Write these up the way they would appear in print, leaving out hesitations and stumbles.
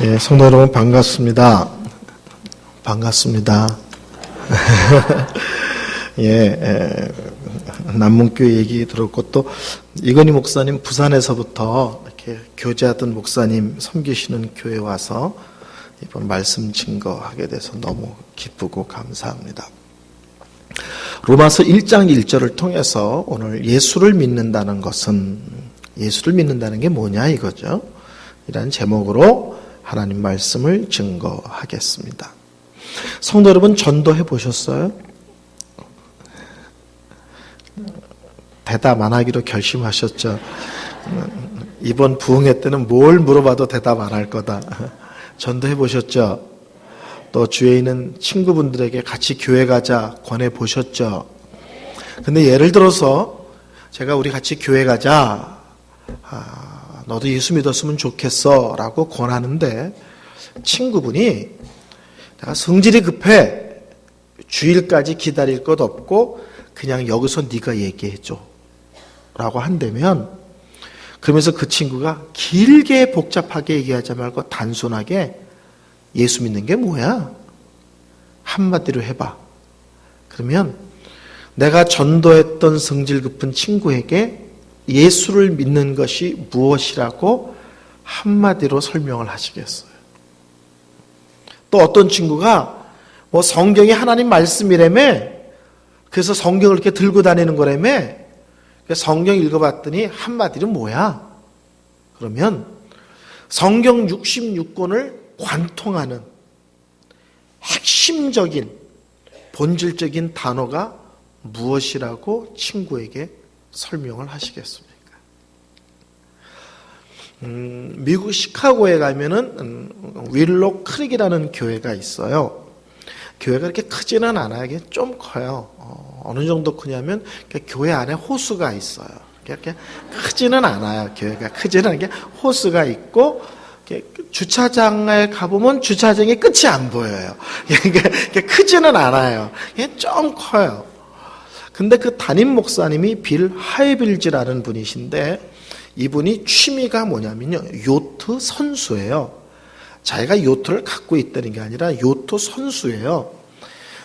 예, 성도 여러분 반갑습니다. 반갑습니다. 남문교회 얘기 들었고 또 이건희 목사님 부산에서부터 이렇게 교제하던 목사님 섬기시는 교회 와서 이번 말씀 증거하게 돼서 너무 기쁘고 감사합니다. 로마서 1장 1절을 통해서 오늘 예수를 믿는다는 것은 예수를 믿는다는 게 뭐냐 이거죠. 이런 제목으로 하나님 말씀을 증거하겠습니다. 성도 여러분 전도해 보셨어요? 대답 안 하기로 결심하셨죠? 이번 부흥회 때는 뭘 물어봐도 대답 안 할 거다. 전도해 보셨죠? 또 주위에 있는 친구분들에게 같이 교회 가자 권해 보셨죠? 근데 예를 들어서 제가 우리 같이 교회 가자, 너도 예수 믿었으면 좋겠어 라고 권하는데 친구분이 내가 성질이 급해 주일까지 기다릴 것 없고 그냥 여기서 네가 얘기해줘 라고 한다면, 그러면서 그 친구가 길게 복잡하게 얘기하지 말고 단순하게 예수 믿는 게 뭐야? 한마디로 해봐. 그러면 내가 전도했던 성질 급한 친구에게 예수를 믿는 것이 무엇이라고 한마디로 설명을 하시겠어요? 또 어떤 친구가 뭐 성경이 하나님 말씀이라며 그래서 성경을 이렇게 들고 다니는 거라며 성경 읽어봤더니 한마디로 뭐야? 그러면 성경 66권을 관통하는 핵심적인 본질적인 단어가 무엇이라고 친구에게 설명을 하시겠습니까? 미국 시카고에 가면은 윌로 크릭이라는 교회가 있어요. 교회가 그렇게 크지는 않아요. 이게 좀 커요. 어느 정도 크냐면 교회 안에 호수가 있어요. 이렇게 크지는 않아요. 교회가 크지는 않게 호수가 있고 주차장에 가보면 주차장의 끝이 안 보여요. 이게 크지는 않아요. 이게 좀 커요. 근데 그 담임 목사님이 빌 하이빌즈라는 분이신데 이분이 취미가 뭐냐면요, 요트 선수예요. 자기가 요트를 갖고 있다는 게 아니라 요트 선수예요.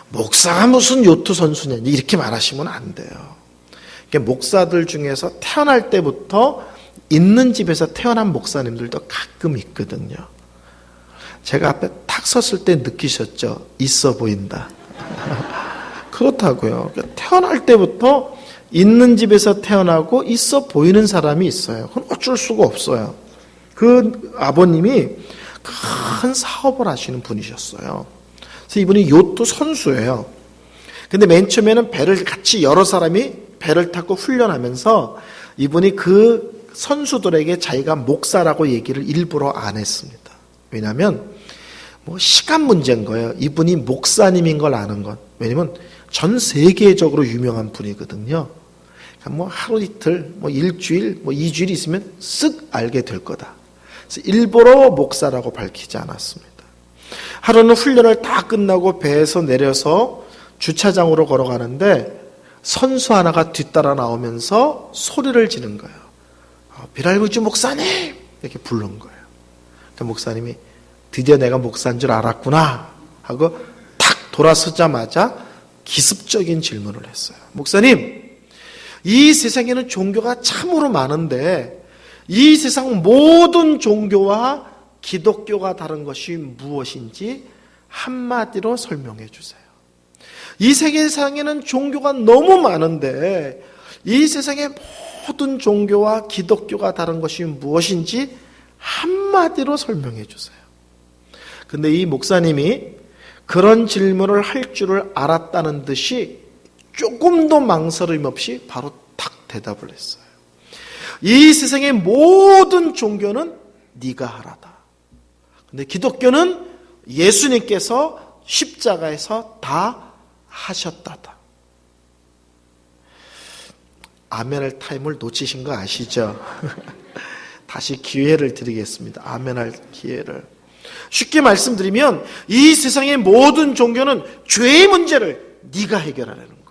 목사가 무슨 요트 선수냐 이렇게 말하시면 안 돼요. 목사들 중에서 태어날 때부터 있는 집에서 태어난 목사님들도 가끔 있거든요. 제가 앞에 탁 섰을 때 느끼셨죠? 있어 보인다. 그렇다고요. 태어날 때부터 있는 집에서 태어나고 있어 보이는 사람이 있어요. 그건 어쩔 수가 없어요. 그 아버님이 큰 사업을 하시는 분이셨어요. 그래서 이분이 요트 선수예요. 근데 맨 처음에는 배를 같이 여러 사람이 배를 타고 훈련하면서 이분이 그 선수들에게 자기가 목사라고 얘기를 일부러 안 했습니다. 왜냐하면 뭐 시간 문제인 거예요. 이분이 목사님인 걸 아는 건. 왜냐면 전 세계적으로 유명한 분이거든요. 그러니까 뭐 하루 이틀, 뭐 일주일, 뭐 2주일 있으면 쓱 알게 될 거다. 그래서 일부러 목사라고 밝히지 않았습니다. 하루는 훈련을 다 끝나고 배에서 내려서 주차장으로 걸어가는데 선수 하나가 뒤따라 나오면서 소리를 지른 거예요. 빌할부주 목사님! 이렇게 부른 거예요. 그 목사님이 드디어 내가 목사인 줄 알았구나 하고 탁 돌아서자마자 기습적인 질문을 했어요. 목사님, 이 세상에는 종교가 참으로 많은데 이 세상 모든 종교와 기독교가 다른 것이 무엇인지 한마디로 설명해 주세요. 이 세상에는 종교가 너무 많은데 이 세상의 모든 종교와 기독교가 다른 것이 무엇인지 한마디로 설명해 주세요. 근데 이 목사님이 그런 질문을 할 줄을 알았다는 듯이 조금도 망설임 없이 바로 탁 대답을 했어요. 이 세상의 모든 종교는 네가 하라다. 근데 기독교는 예수님께서 십자가에서 다 하셨다다. 아멘할 타임을 놓치신 거 아시죠? 다시 기회를 드리겠습니다. 아멘할 기회를. 쉽게 말씀드리면 이 세상의 모든 종교는 죄의 문제를 네가 해결하라는 거예요.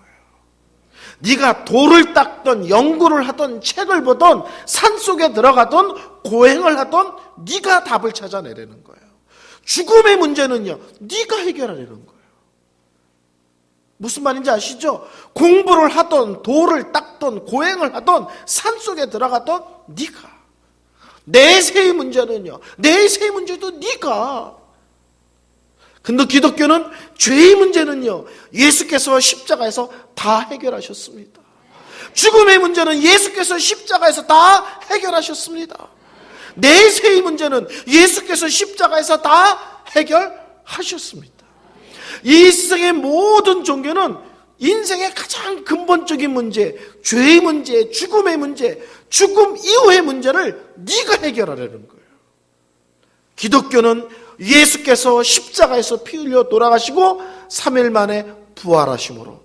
네가 돌을 닦던 연구를 하던 책을 보던 산속에 들어가던 고행을 하던 네가 답을 찾아내라는 거예요. 죽음의 문제는요, 네가 해결하려는 거예요. 무슨 말인지 아시죠? 공부를 하던 돌을 닦던 고행을 하던 산속에 들어가던 네가. 내세의 문제는요, 내세의 문제도 네가. 근데 기독교는 죄의 문제는요, 예수께서 십자가에서 다 해결하셨습니다. 죽음의 문제는 예수께서 십자가에서 다 해결하셨습니다. 내세의 문제는 예수께서 십자가에서 다 해결하셨습니다. 이 세상의 모든 종교는 인생의 가장 근본적인 문제, 죄의 문제, 죽음의 문제, 죽음 이후의 문제를 네가 해결하려는 거예요. 기독교는 예수께서 십자가에서 피 흘려 돌아가시고 3일 만에 부활하심으로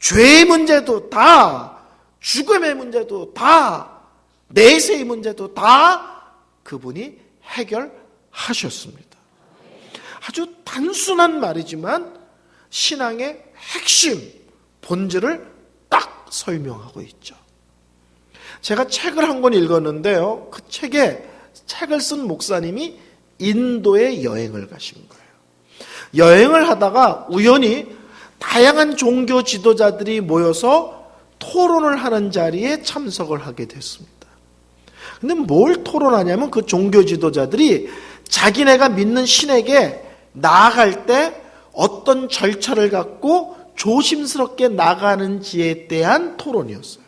죄의 문제도 다, 죽음의 문제도 다, 내세의 문제도 다 그분이 해결하셨습니다. 아주 단순한 말이지만 신앙의 핵심, 본질을 딱 설명하고 있죠. 제가 책을 한 권 읽었는데요, 그 책을 쓴 목사님이 인도에 여행을 가신 거예요. 여행을 하다가 우연히 다양한 종교 지도자들이 모여서 토론을 하는 자리에 참석을 하게 됐습니다. 근데 뭘 토론하냐면 그 종교 지도자들이 자기네가 믿는 신에게 나아갈 때 어떤 절차를 갖고 조심스럽게 나가는지에 대한 토론이었어요.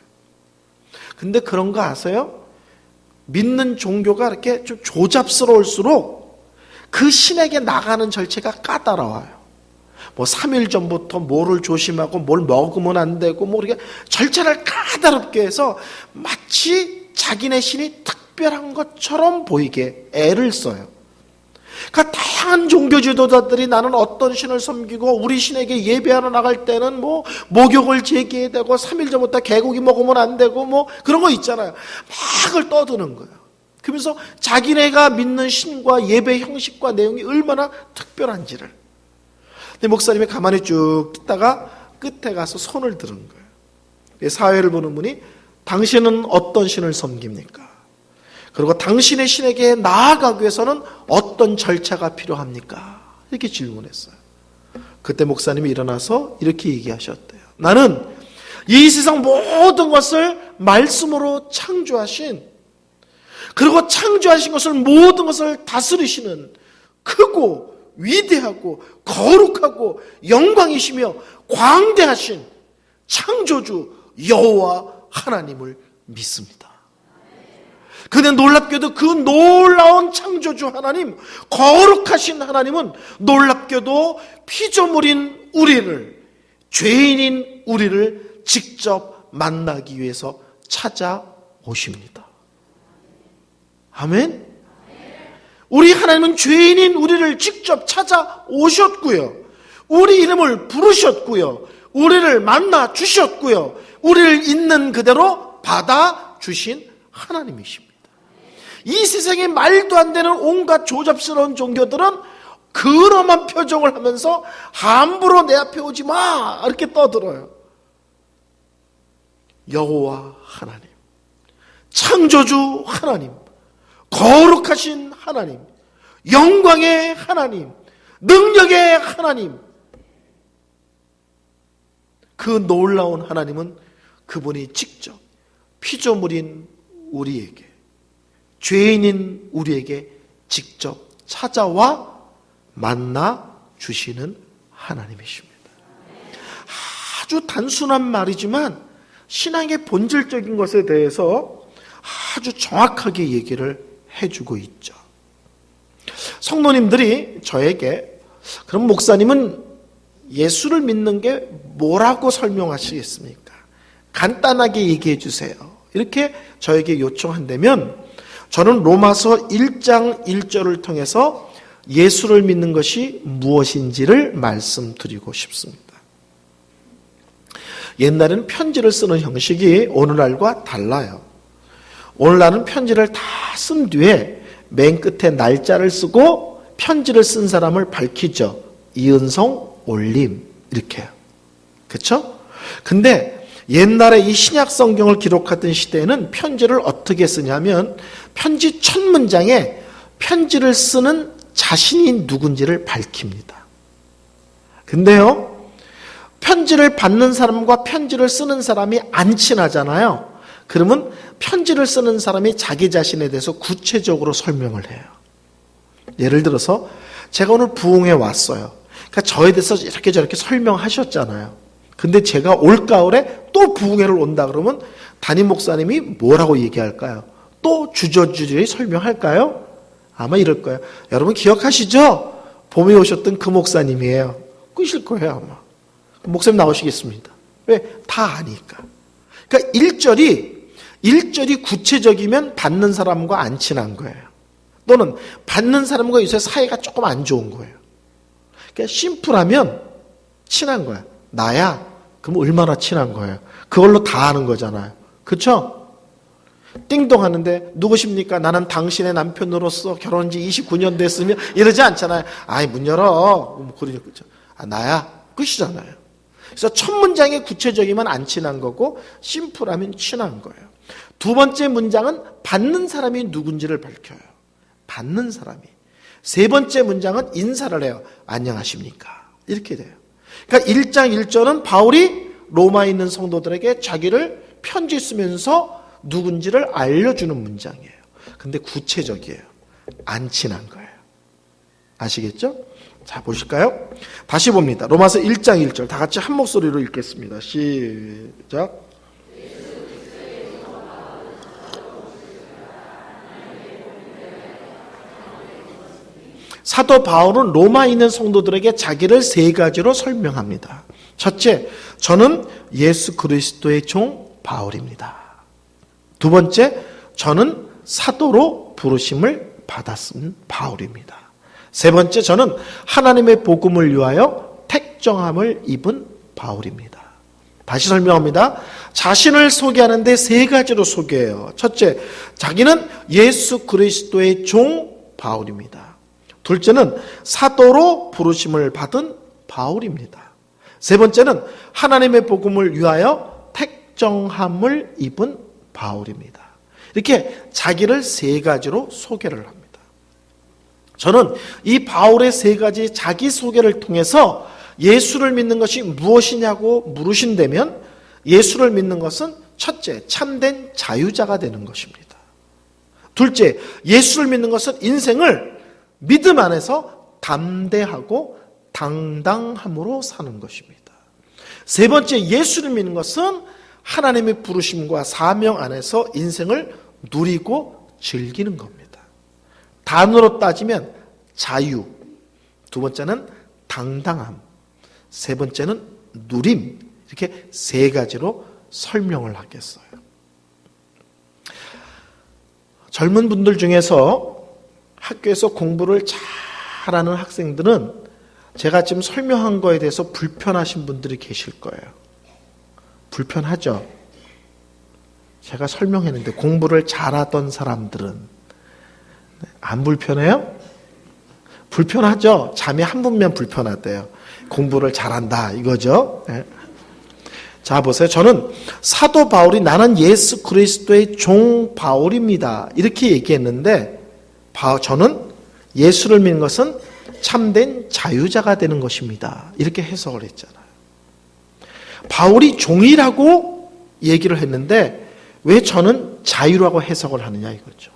근데 그런 거 아세요? 믿는 종교가 이렇게 좀 조잡스러울수록 그 신에게 나가는 절차가 까다로워요. 뭐 3일 전부터 뭐를 조심하고 뭘 먹으면 안 되고 뭐 이렇게 절차를 까다롭게 해서 마치 자기네 신이 특별한 것처럼 보이게 애를 써요. 그러니까 다양한 종교 지도자들이 나는 어떤 신을 섬기고 우리 신에게 예배하러 나갈 때는 뭐 목욕을 제기해야 되고 3일 전부터 개고기 먹으면 안 되고 뭐 그런 거 있잖아요. 막을 떠드는 거예요. 그러면서 자기네가 믿는 신과 예배 형식과 내용이 얼마나 특별한지를. 근데 목사님이 가만히 쭉 듣다가 끝에 가서 손을 들은 거예요. 사회를 보는 분이 당신은 어떤 신을 섬깁니까? 그리고 당신의 신에게 나아가기 위해서는 어떤 절차가 필요합니까? 이렇게 질문했어요. 그때 목사님이 일어나서 이렇게 얘기하셨대요. 나는 이 세상 모든 것을 말씀으로 창조하신, 그리고 창조하신 것을 모든 것을 다스리시는 크고 위대하고 거룩하고 영광이시며 광대하신 창조주 여호와 하나님을 믿습니다. 근데 놀랍게도 그 놀라운 창조주 하나님, 거룩하신 하나님은 놀랍게도 피조물인 우리를, 죄인인 우리를 직접 만나기 위해서 찾아오십니다. 아멘? 우리 하나님은 죄인인 우리를 직접 찾아오셨고요. 우리 이름을 부르셨고요. 우리를 만나 주셨고요. 우리를 있는 그대로 받아주신 하나님이십니다. 이 세상에 말도 안 되는 온갖 조잡스러운 종교들은 그러한 표정을 하면서 함부로 내 앞에 오지 마 이렇게 떠들어요. 여호와 하나님, 창조주 하나님, 거룩하신 하나님, 영광의 하나님, 능력의 하나님, 그 놀라운 하나님은 그분이 직접 피조물인 우리에게, 죄인인 우리에게 직접 찾아와 만나 주시는 하나님이십니다. 아주 단순한 말이지만 신앙의 본질적인 것에 대해서 아주 정확하게 얘기를 해주고 있죠. 성도님들이 저에게 그럼 목사님은 예수를 믿는 게 뭐라고 설명하시겠습니까? 간단하게 얘기해 주세요. 이렇게 저에게 요청한다면 저는 로마서 1장 1절을 통해서 예수를 믿는 것이 무엇인지를 말씀드리고 싶습니다. 옛날에는 편지를 쓰는 형식이 오늘날과 달라요. 오늘날은 편지를 다 쓴 뒤에 맨 끝에 날짜를 쓰고 편지를 쓴 사람을 밝히죠. 이은성 올림 이렇게요. 그렇죠? 근데 옛날에 이 신약 성경을 기록하던 시대에는 편지를 어떻게 쓰냐면 편지 첫 문장에 편지를 쓰는 자신이 누군지를 밝힙니다. 근데요, 편지를 받는 사람과 편지를 쓰는 사람이 안 친하잖아요. 그러면 편지를 쓰는 사람이 자기 자신에 대해서 구체적으로 설명을 해요. 예를 들어서 제가 오늘 부흥회 왔어요. 그러니까 저에 대해서 이렇게 저렇게 설명하셨잖아요. 근데 제가 올가을에 또 부흥회를 온다 그러면 담임 목사님이 뭐라고 얘기할까요? 또 주저주저히 설명할까요? 아마 이럴 거예요. 여러분 기억하시죠? 봄에 오셨던 그 목사님이에요. 끝일 거예요 아마. 목사님 나오시겠습니다. 왜? 다 아니까. 그러니까 1절이 구체적이면 받는 사람과 안 친한 거예요. 또는 받는 사람과 요새 사이가 조금 안 좋은 거예요. 그러니까 심플하면 친한 거야. 나야? 그럼 얼마나 친한 거예요. 그걸로 다 아는 거잖아요. 그렇죠? 띵동 하는데 누구십니까? 나는 당신의 남편으로서 결혼한 지 29년 됐으면 이러지 않잖아요. 아이 문 열어. 뭐 그러니까 나야? 끝이잖아요. 그래서 첫 문장이 구체적이면 안 친한 거고 심플하면 친한 거예요. 두 번째 문장은 받는 사람이 누군지를 밝혀요. 받는 사람이. 세 번째 문장은 인사를 해요. 안녕하십니까? 이렇게 돼요. 그러니까 1장 1절은 바울이 로마에 있는 성도들에게 자기를 편지 쓰면서 누군지를 알려주는 문장이에요. 근데 구체적이에요. 안 친한 거예요. 아시겠죠? 자, 보실까요? 다시 봅니다. 로마서 1장 1절 다 같이 한 목소리로 읽겠습니다. 시작. 사도 바울은 로마에 있는 성도들에게 자기를 세 가지로 설명합니다. 첫째, 저는 예수 그리스도의 종 바울입니다. 두 번째, 저는 사도로 부르심을 받았은 바울입니다. 세 번째, 저는 하나님의 복음을 위하여 택정함을 입은 바울입니다. 다시 설명합니다. 자신을 소개하는데 세 가지로 소개해요. 첫째, 자기는 예수 그리스도의 종 바울입니다. 둘째는 사도로 부르심을 받은 바울입니다. 세 번째는 하나님의 복음을 위하여 택정함을 입은 바울입니다. 이렇게 자기를 세 가지로 소개를 합니다. 저는 이 바울의 세 가지 자기소개를 통해서 예수를 믿는 것이 무엇이냐고 물으신다면 예수를 믿는 것은 첫째, 참된 자유자가 되는 것입니다. 둘째, 예수를 믿는 것은 인생을 믿음 안에서 담대하고 당당함으로 사는 것입니다. 세 번째, 예수를 믿는 것은 하나님의 부르심과 사명 안에서 인생을 누리고 즐기는 겁니다. 단어로 따지면 자유, 두 번째는 당당함, 세 번째는 누림, 이렇게 세 가지로 설명을 하겠어요. 젊은 분들 중에서 학교에서 공부를 잘하는 학생들은 제가 지금 설명한 거에 대해서 불편하신 분들이 계실 거예요. 불편하죠? 제가 설명했는데 공부를 잘하던 사람들은 안 불편해요? 불편하죠? 잠이 한 번면 불편하대요. 공부를 잘한다 이거죠. 네. 자 보세요. 저는 사도 바울이 나는 예수 그리스도의 종 바울입니다. 이렇게 얘기했는데 저는 예수를 믿는 것은 참된 자유자가 되는 것입니다. 이렇게 해석을 했잖아요. 바울이 종이라고 얘기를 했는데 왜 저는 자유라고 해석을 하느냐 이거죠.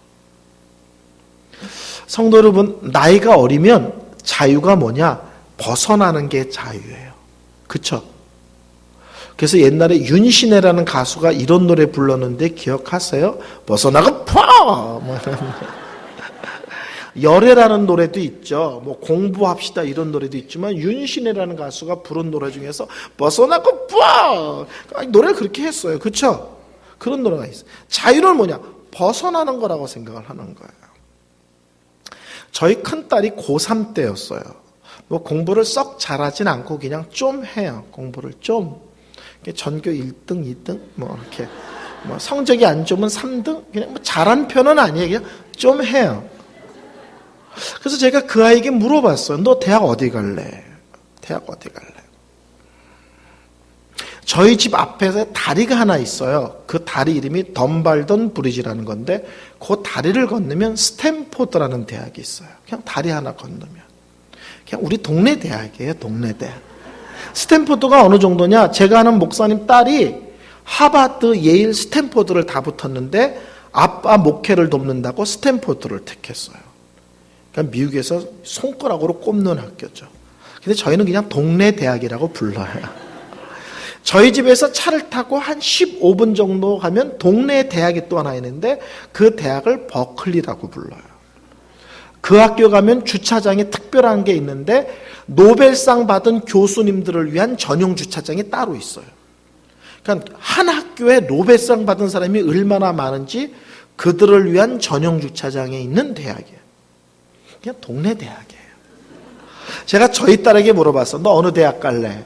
성도 여러분, 나이가 어리면 자유가 뭐냐? 벗어나는 게 자유예요. 그렇죠? 그래서 옛날에 윤신혜라는 가수가 이런 노래 불렀는데 기억하세요? 벗어나고 파! 열애라는 노래도 있죠. 뭐 공부합시다 이런 노래도 있지만 윤신혜라는 가수가 부른 노래 중에서 벗어나고 파! 노래를 그렇게 했어요. 그렇죠? 그런 노래가 있어요. 자유는 뭐냐? 벗어나는 거라고 생각을 하는 거예요. 저희 큰딸이 고3 때였어요. 뭐 공부를 썩 잘하진 않고 그냥 좀 해요. 공부를 좀. 전교 1등, 2등, 뭐 이렇게. 뭐 성적이 안 좋으면 3등? 그냥 뭐 잘한 편은 아니에요. 그냥 좀 해요. 그래서 제가 그 아이에게 물어봤어요. 너 대학 어디 갈래? 대학 어디 갈래? 저희 집 앞에서 다리가 하나 있어요. 그 다리 이름이 덤발던 브리지라는 건데 그 다리를 건너면 스탠포드라는 대학이 있어요. 그냥 다리 하나 건너면. 그냥 우리 동네 대학이에요. 동네 대학. 스탠포드가 어느 정도냐? 제가 아는 목사님 딸이 하버드, 예일, 스탠포드를 다 붙었는데 아빠 목회를 돕는다고 스탠포드를 택했어요. 그러니까 미국에서 손가락으로 꼽는 학교죠. 근데 저희는 그냥 동네 대학이라고 불러요. 저희 집에서 차를 타고 한 15분 정도 가면 동네 대학이 또 하나 있는데 그 대학을 버클리라고 불러요. 그 학교 가면 주차장에 특별한 게 있는데 노벨상 받은 교수님들을 위한 전용 주차장이 따로 있어요. 그러니까 한 학교에 노벨상 받은 사람이 얼마나 많은지 그들을 위한 전용 주차장에 있는 대학이에요. 그냥 동네 대학이에요. 제가 저희 딸에게 물어봤어. 너 어느 대학 갈래?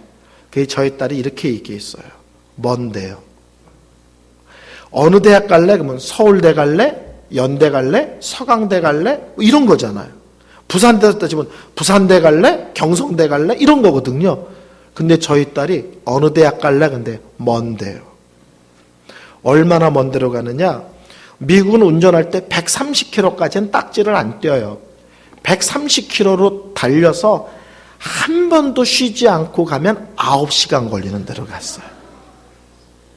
그 저희 딸이 이렇게 얘기했어요. 뭔데요? 어느 대학 갈래? 그러면 서울대 갈래? 연대 갈래? 서강대 갈래? 이런 거잖아요. 부산대 따지면 부산대 갈래? 경성대 갈래? 이런 거거든요. 근데 저희 딸이 어느 대학 갈래? 근데 뭔데요? 얼마나 먼 데로 가느냐? 미국은 운전할 때 130km까지는 딱지를 안 떼어요. 130km로 달려서 한 번도 쉬지 않고 가면 9시간 걸리는 데로 갔어요.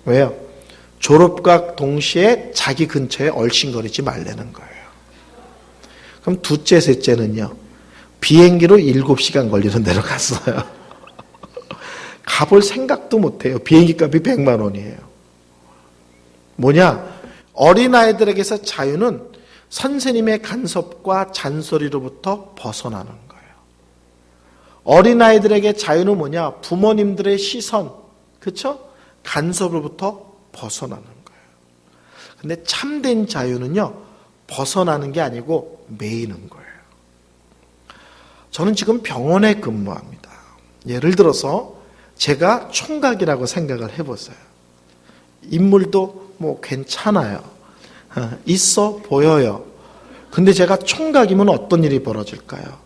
왜요? 졸업과 동시에 자기 근처에 얼씬거리지 말라는 거예요. 그럼 둘째, 셋째는요. 비행기로 7시간 걸리는 데로 갔어요. 가볼 생각도 못해요. 비행기 값이 100만 원이에요. 뭐냐? 어린아이들에게서 자유는 선생님의 간섭과 잔소리로부터 벗어나는 거예요. 어린아이들에게 자유는 뭐냐? 부모님들의 시선, 그렇죠? 간섭으로부터 벗어나는 거예요. 근데 참된 자유는요, 벗어나는 게 아니고 매이는 거예요. 저는 지금 병원에 근무합니다. 예를 들어서 제가 총각이라고 생각을 해보세요. 인물도 뭐 괜찮아요. 있어 보여요. 근데 제가 총각이면 어떤 일이 벌어질까요?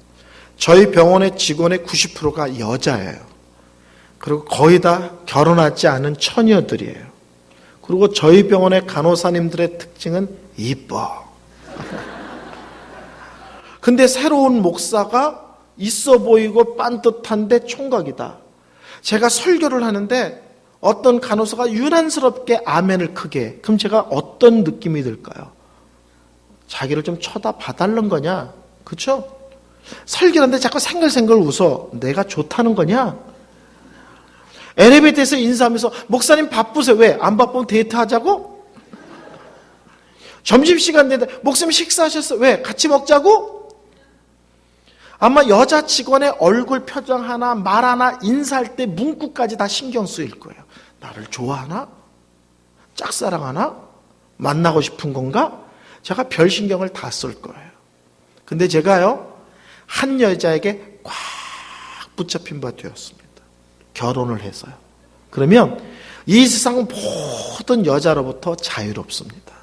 저희 병원의 직원의 90%가 여자예요. 그리고 거의 다 결혼하지 않은 처녀들이에요. 그리고 저희 병원의 간호사님들의 특징은 이뻐. 근데 새로운 목사가 있어 보이고 빤듯한데 총각이다. 제가 설교를 하는데 어떤 간호사가 유난스럽게 아멘을 크게 해. 그럼 제가 어떤 느낌이 들까요? 자기를 좀 쳐다봐달란 거냐? 그렇죠? 설교하는데 자꾸 생글생글 웃어. 내가 좋다는 거냐? 엘리베이터에서 인사하면서 목사님 바쁘세요. 왜? 안 바쁘면 데이트하자고? 점심시간 되는데 목사님 식사하셨어요. 왜? 같이 먹자고? 아마 여자 직원의 얼굴 표정 하나, 말 하나, 인사할 때 문구까지 다 신경 쓰일 거예요. 나를 좋아하나? 짝사랑하나? 만나고 싶은 건가? 제가 별 신경을 다 쓸 거예요. 근데 제가요, 한 여자에게 꽉 붙잡힌 바 되었습니다. 결혼을 해서요. 그러면 이 세상 모든 여자로부터 자유롭습니다.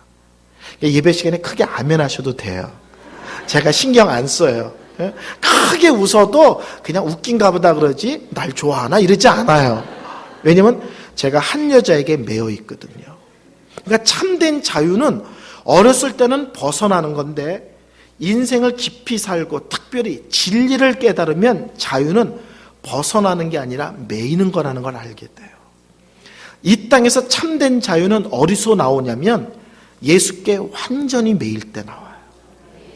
예배 시간에 크게 아멘 하셔도 돼요. 제가 신경 안 써요. 크게 웃어도 그냥 웃긴가 보다 그러지 날 좋아하나 이러지 않아요. 왜냐면 제가 한 여자에게 매여 있거든요. 그러니까 참된 자유는 어렸을 때는 벗어나는 건데 인생을 깊이 살고 특별히 진리를 깨달으면 자유는 벗어나는 게 아니라 매이는 거라는 걸 알게 돼요. 이 땅에서 참된 자유는 어디서 나오냐면 예수께 완전히 매일 때 나와요.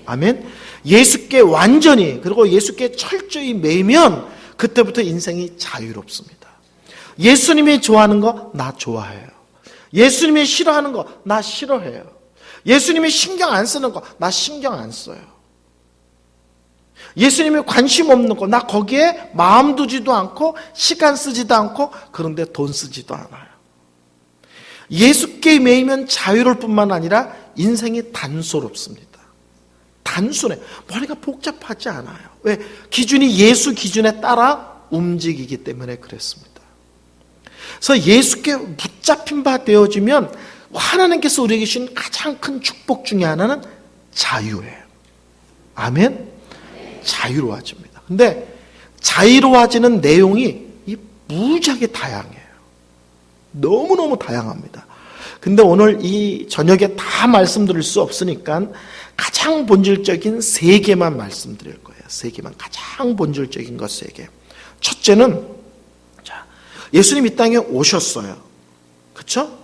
아멘. 예수께 완전히, 그리고 예수께 철저히 매이면 그때부터 인생이 자유롭습니다. 예수님이 좋아하는 거 나 좋아해요. 예수님이 싫어하는 거 나 싫어해요. 예수님이 신경 안 쓰는 거 나 신경 안 써요. 예수님이 관심 없는 거 나 거기에 마음 두지도 않고 시간 쓰지도 않고 그런데 돈 쓰지도 않아요. 예수께 매이면 자유로울 뿐만 아니라 인생이 단소롭습니다. 단순해. 머리가 복잡하지 않아요. 왜? 기준이 예수 기준에 따라 움직이기 때문에 그랬습니다. 그래서 예수께 붙잡힌 바 되어지면 하나님께서 우리에게 주신 가장 큰 축복 중에 하나는 자유예요. 아멘? 자유로워집니다. 근데 자유로워지는 내용이 무지하게 다양해요. 너무너무 다양합니다. 근데 오늘 이 저녁에 다 말씀드릴 수 없으니까 가장 본질적인 3개만 말씀드릴 거예요. 3개만. 가장 본질적인 것 3개. 첫째는, 자, 예수님 이 땅에 오셨어요. 그렇죠?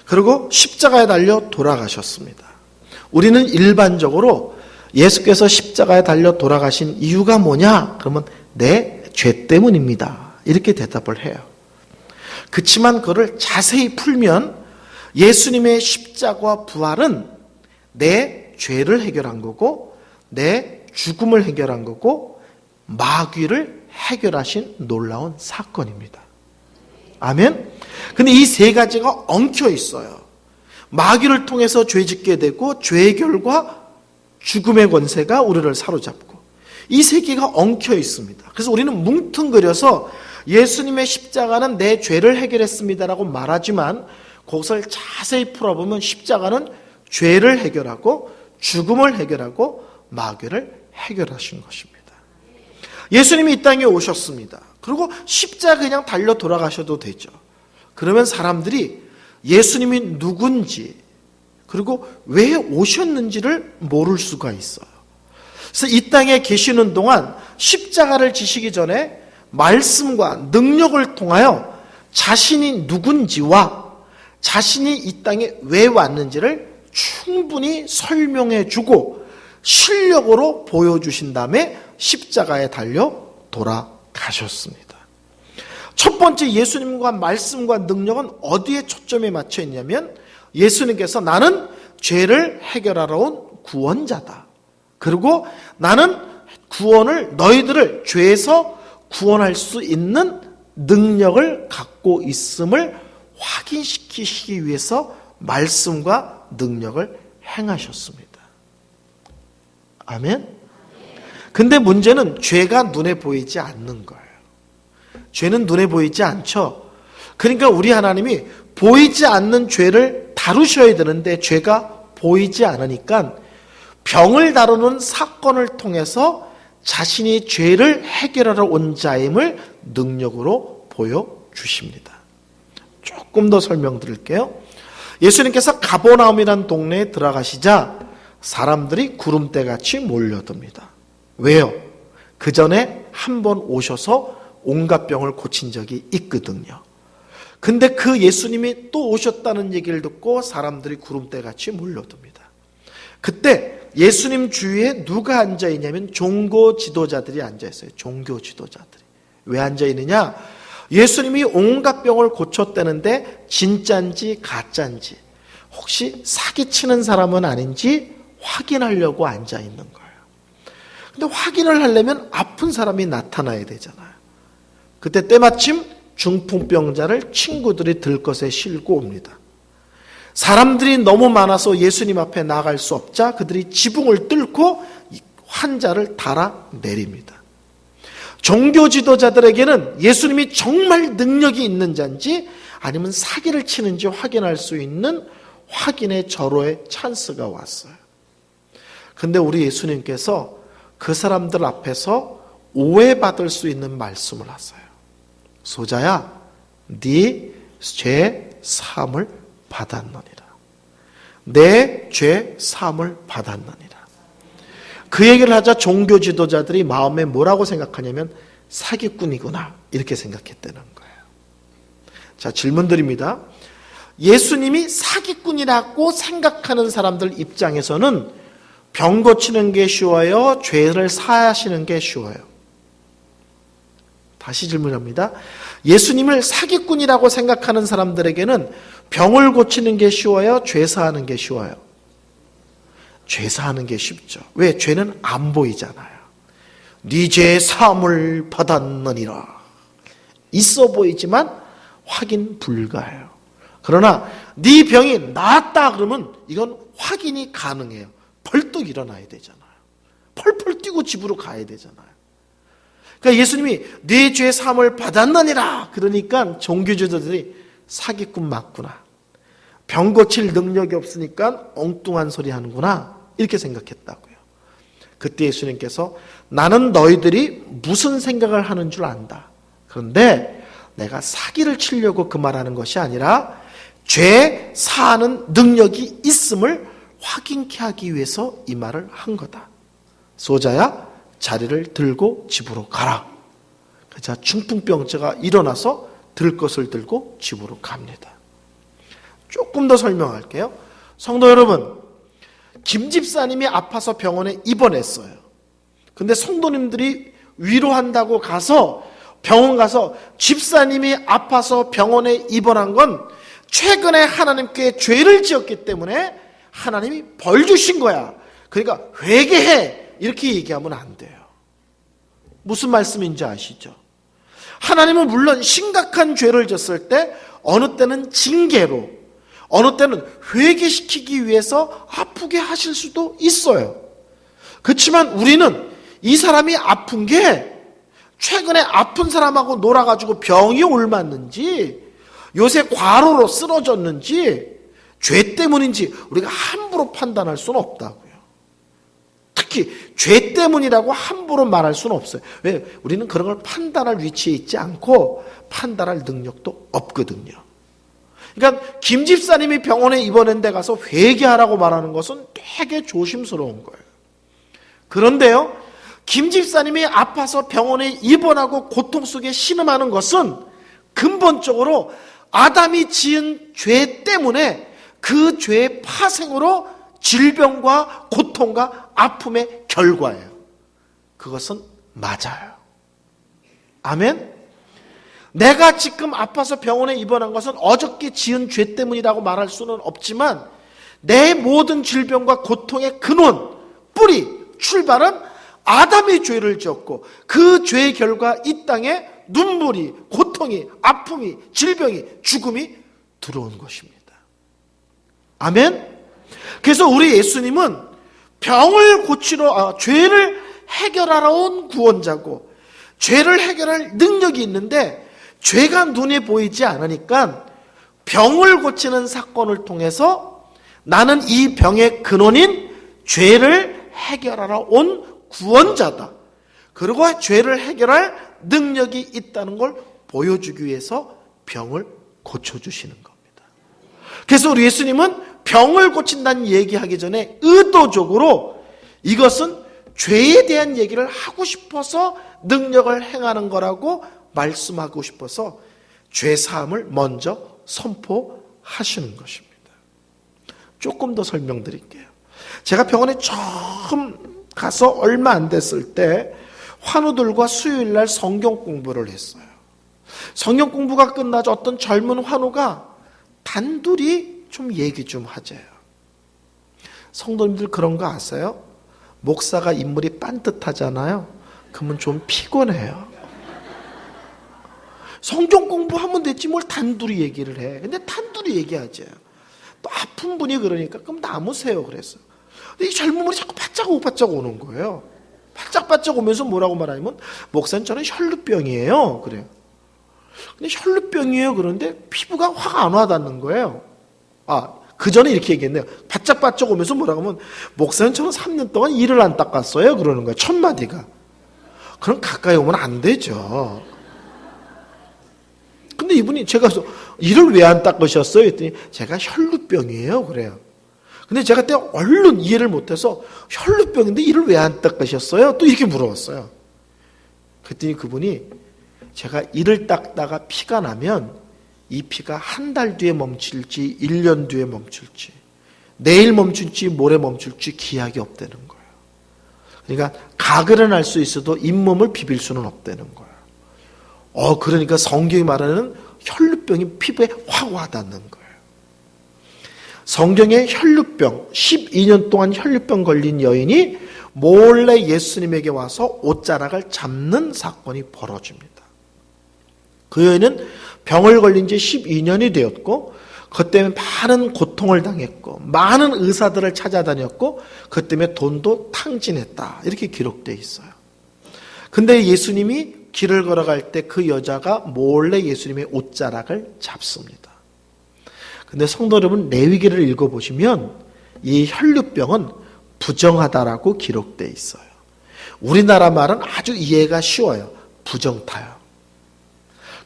그리고 십자가에 달려 돌아가셨습니다. 우리는 일반적으로 예수께서 십자가에 달려 돌아가신 이유가 뭐냐? 그러면 내 죄 때문입니다. 이렇게 대답을 해요. 그렇지만 그걸 자세히 풀면 예수님의 십자가와 부활은 내 죄를 해결한 거고 내 죽음을 해결한 거고 마귀를 해결하신 놀라운 사건입니다. 아멘? 근데 이 3가지가 엉켜 있어요. 마귀를 통해서 죄 짓게 되고 죄의 결과 죽음의 권세가 우리를 사로잡고 이 3개가 엉켜 있습니다. 그래서 우리는 뭉뚱그려서 예수님의 십자가는 내 죄를 해결했습니다라고 말하지만 그것을 자세히 풀어보면 십자가는 죄를 해결하고 죽음을 해결하고 마귀를 해결하신 것입니다. 예수님이 이 땅에 오셨습니다. 그리고 십자가 그냥 달려 돌아가셔도 되죠. 그러면 사람들이 예수님이 누군지 그리고 왜 오셨는지를 모를 수가 있어요. 그래서 이 땅에 계시는 동안 십자가를 지시기 전에 말씀과 능력을 통하여 자신이 누군지와 자신이 이 땅에 왜 왔는지를 충분히 설명해 주고 실력으로 보여주신 다음에 십자가에 달려 돌아가셨습니다. 첫 번째 예수님과 말씀과 능력은 어디에 초점에 맞춰 있냐면 예수님께서 나는 죄를 해결하러 온 구원자다. 그리고 나는 구원을 너희들을 죄에서 구원할 수 있는 능력을 갖고 있음을 확인시키시기 위해서 말씀과 능력을 행하셨습니다. 아멘? 근데 문제는 죄가 눈에 보이지 않는 거예요. 죄는 눈에 보이지 않죠. 그러니까 우리 하나님이 보이지 않는 죄를 다루셔야 되는데 죄가 보이지 않으니까 병을 다루는 사건을 통해서 자신이 죄를 해결하러 온 자임을 능력으로 보여주십니다. 조금 더 설명드릴게요. 예수님께서 가버나움이라는 동네에 들어가시자 사람들이 구름대같이 몰려듭니다. 왜요? 그 전에 한 번 오셔서 온갖 병을 고친 적이 있거든요. 근데 그 예수님이 또 오셨다는 얘기를 듣고 사람들이 구름대같이 몰려듭니다. 그때 예수님 주위에 누가 앉아있냐면 종교 지도자들이 앉아있어요. 종교 지도자들이. 왜 앉아있느냐? 예수님이 온갖 병을 고쳤다는데 진짜인지 가짜인지 혹시 사기치는 사람은 아닌지 확인하려고 앉아있는 거예요. 근데 확인을 하려면 아픈 사람이 나타나야 되잖아요. 그때 때마침 중풍병자를 친구들이 들것에 싣고 옵니다. 사람들이 너무 많아서 예수님 앞에 나갈 수 없자 그들이 지붕을 뚫고 환자를 달아내립니다. 종교 지도자들에게는 예수님이 정말 능력이 있는 자인지 아니면 사기를 치는지 확인할 수 있는 확인의 절호의 찬스가 왔어요. 근데 우리 예수님께서 그 사람들 앞에서 오해받을 수 있는 말씀을 하세요. 소자야, 네 죄 사함을 받았느니라. 내 죄 사함을 받았느니라. 그 얘기를 하자 종교 지도자들이 마음에 뭐라고 생각하냐면 사기꾼이구나 이렇게 생각했다는 거예요. 자, 질문 드립니다. 예수님이 사기꾼이라고 생각하는 사람들 입장에서는 병 고치는 게 쉬워요? 죄를 사하시는 게 쉬워요? 다시 질문합니다. 예수님을 사기꾼이라고 생각하는 사람들에게는 병을 고치는 게 쉬워요? 죄 사하는 게 쉬워요? 죄 사하는 게 쉽죠. 왜? 죄는 안 보이잖아요. 네 죄 사함을 받았느니라. 있어 보이지만 확인 불가해요. 그러나 네 병이 나았다 그러면 이건 확인이 가능해요. 벌떡 일어나야 되잖아요. 펄펄 뛰고 집으로 가야 되잖아요. 그러니까 예수님이 네 죄 사함을 받았느니라 그러니까 종교지도자들이 사기꾼 맞구나. 병 고칠 능력이 없으니까 엉뚱한 소리 하는구나 이렇게 생각했다고요. 그때 예수님께서 나는 너희들이 무슨 생각을 하는 줄 안다. 그런데 내가 사기를 치려고 그 말하는 것이 아니라 죄 사하는 능력이 있음을 확인케 하기 위해서 이 말을 한 거다. 소자야, 자리를 들고 집으로 가라. 자, 중풍병자가 일어나서 들 것을 들고 집으로 갑니다. 조금 더 설명할게요. 성도 여러분, 김 집사님이 아파서 병원에 입원했어요. 근데 성도님들이 위로한다고 가서 병원 가서 집사님이 아파서 병원에 입원한 건 최근에 하나님께 죄를 지었기 때문에 하나님이 벌 주신 거야. 그러니까 회개해. 이렇게 얘기하면 안 돼요. 무슨 말씀인지 아시죠? 하나님은 물론 심각한 죄를 졌을 때 어느 때는 징계로, 어느 때는 회개시키기 위해서 아프게 하실 수도 있어요. 그렇지만 우리는 이 사람이 아픈 게 최근에 아픈 사람하고 놀아가지고 병이 옮았는지, 요새 과로로 쓰러졌는지, 죄 때문인지 우리가 함부로 판단할 수는 없다고요. 특히 죄 때문이라고 함부로 말할 수는 없어요. 왜? 우리는 그런 걸 판단할 위치에 있지 않고 판단할 능력도 없거든요. 그러니까 김 집사님이 병원에 입원한 데 가서 회개하라고 말하는 것은 되게 조심스러운 거예요. 그런데요, 김 집사님이 아파서 병원에 입원하고 고통 속에 신음하는 것은 근본적으로 아담이 지은 죄 때문에 그 죄의 파생으로 질병과 고통과 아픔의 결과예요. 그것은 맞아요. 아멘? 내가 지금 아파서 병원에 입원한 것은 어저께 지은 죄 때문이라고 말할 수는 없지만 내 모든 질병과 고통의 근원, 뿌리, 출발은 아담이 죄를 지었고 그 죄의 결과 이 땅에 눈물이, 고통이, 아픔이, 질병이, 죽음이 들어온 것입니다. 아멘? 그래서 우리 예수님은 병을 고치러, 죄를 해결하러 온 구원자고 죄를 해결할 능력이 있는데 죄가 눈에 보이지 않으니까 병을 고치는 사건을 통해서 나는 이 병의 근원인 죄를 해결하러 온 구원자다. 그리고 죄를 해결할 능력이 있다는 걸 보여주기 위해서 병을 고쳐주시는 겁니다. 그래서 우리 예수님은 병을 고친다는 얘기하기 전에 의도적으로 이것은 죄에 대한 얘기를 하고 싶어서 능력을 행하는 거라고 말씀하고 싶어서 죄사함을 먼저 선포하시는 것입니다. 조금 더 설명드릴게요. 제가 병원에 처음 가서 얼마 안 됐을 때 환우들과 수요일날 성경 공부를 했어요. 성경 공부가 끝나자 어떤 젊은 환우가 단둘이 좀 얘기 좀 하재요. 성도님들 그런 거 아세요? 목사가 인물이 빤듯하잖아요. 그러면 좀 피곤해요. 성경 공부하면 됐지 뭘 단둘이 얘기를 해. 근데 단둘이 얘기하죠. 또 아픈 분이 그러니까 그럼 남으세요 그랬어요. 근데 이 젊은 분이 자꾸 바짝 오는 거예요. 바짝 오면서 뭐라고 말하냐면 목사님 저는 혈루병이에요 그래요. 근데 혈루병이에요 그런데 피부가 확 안 와닿는 거예요. 그 전에 이렇게 얘기했네요. 바짝 오면서 뭐라고 하면 목사님 저는 3년 동안 이를 안 닦았어요 그러는 거예요. 첫 마디가. 그럼 가까이 오면 안 되죠. 근데 이분이 제가 이를 왜 안 닦으셨어요? 했더니 제가 혈루병이에요 그래요. 근데 제가 그때 얼른 이해를 못해서 혈루병인데 이를 왜 안 닦으셨어요? 또 이렇게 물어봤어요. 그랬더니 그분이 제가 이를 닦다가 피가 나면 이 피가 한 달 뒤에 멈출지 1년 뒤에 멈출지 내일 멈출지 모레 멈출지 기약이 없다는 거예요. 그러니까 가글은 할 수 있어도 잇몸을 비빌 수는 없다는 거예요. 그러니까 성경이 말하는 혈루병이 피부에 확 와닿는 거예요. 성경에 혈루병 12년 동안 혈루병 걸린 여인이 몰래 예수님에게 와서 옷자락을 잡는 사건이 벌어집니다. 그 여인은 병을 걸린 지 12년이 되었고 그것 때문에 많은 고통을 당했고 많은 의사들을 찾아다녔고 그것 때문에 돈도 탕진했다 이렇게 기록되어 있어요. 근데 예수님이 길을 걸어갈 때 그 여자가 몰래 예수님의 옷자락을 잡습니다. 근데 성도 여러분 레위기를 읽어보시면 이 혈루병은 부정하다라고 기록되어 있어요. 우리나라 말은 아주 이해가 쉬워요. 부정타요.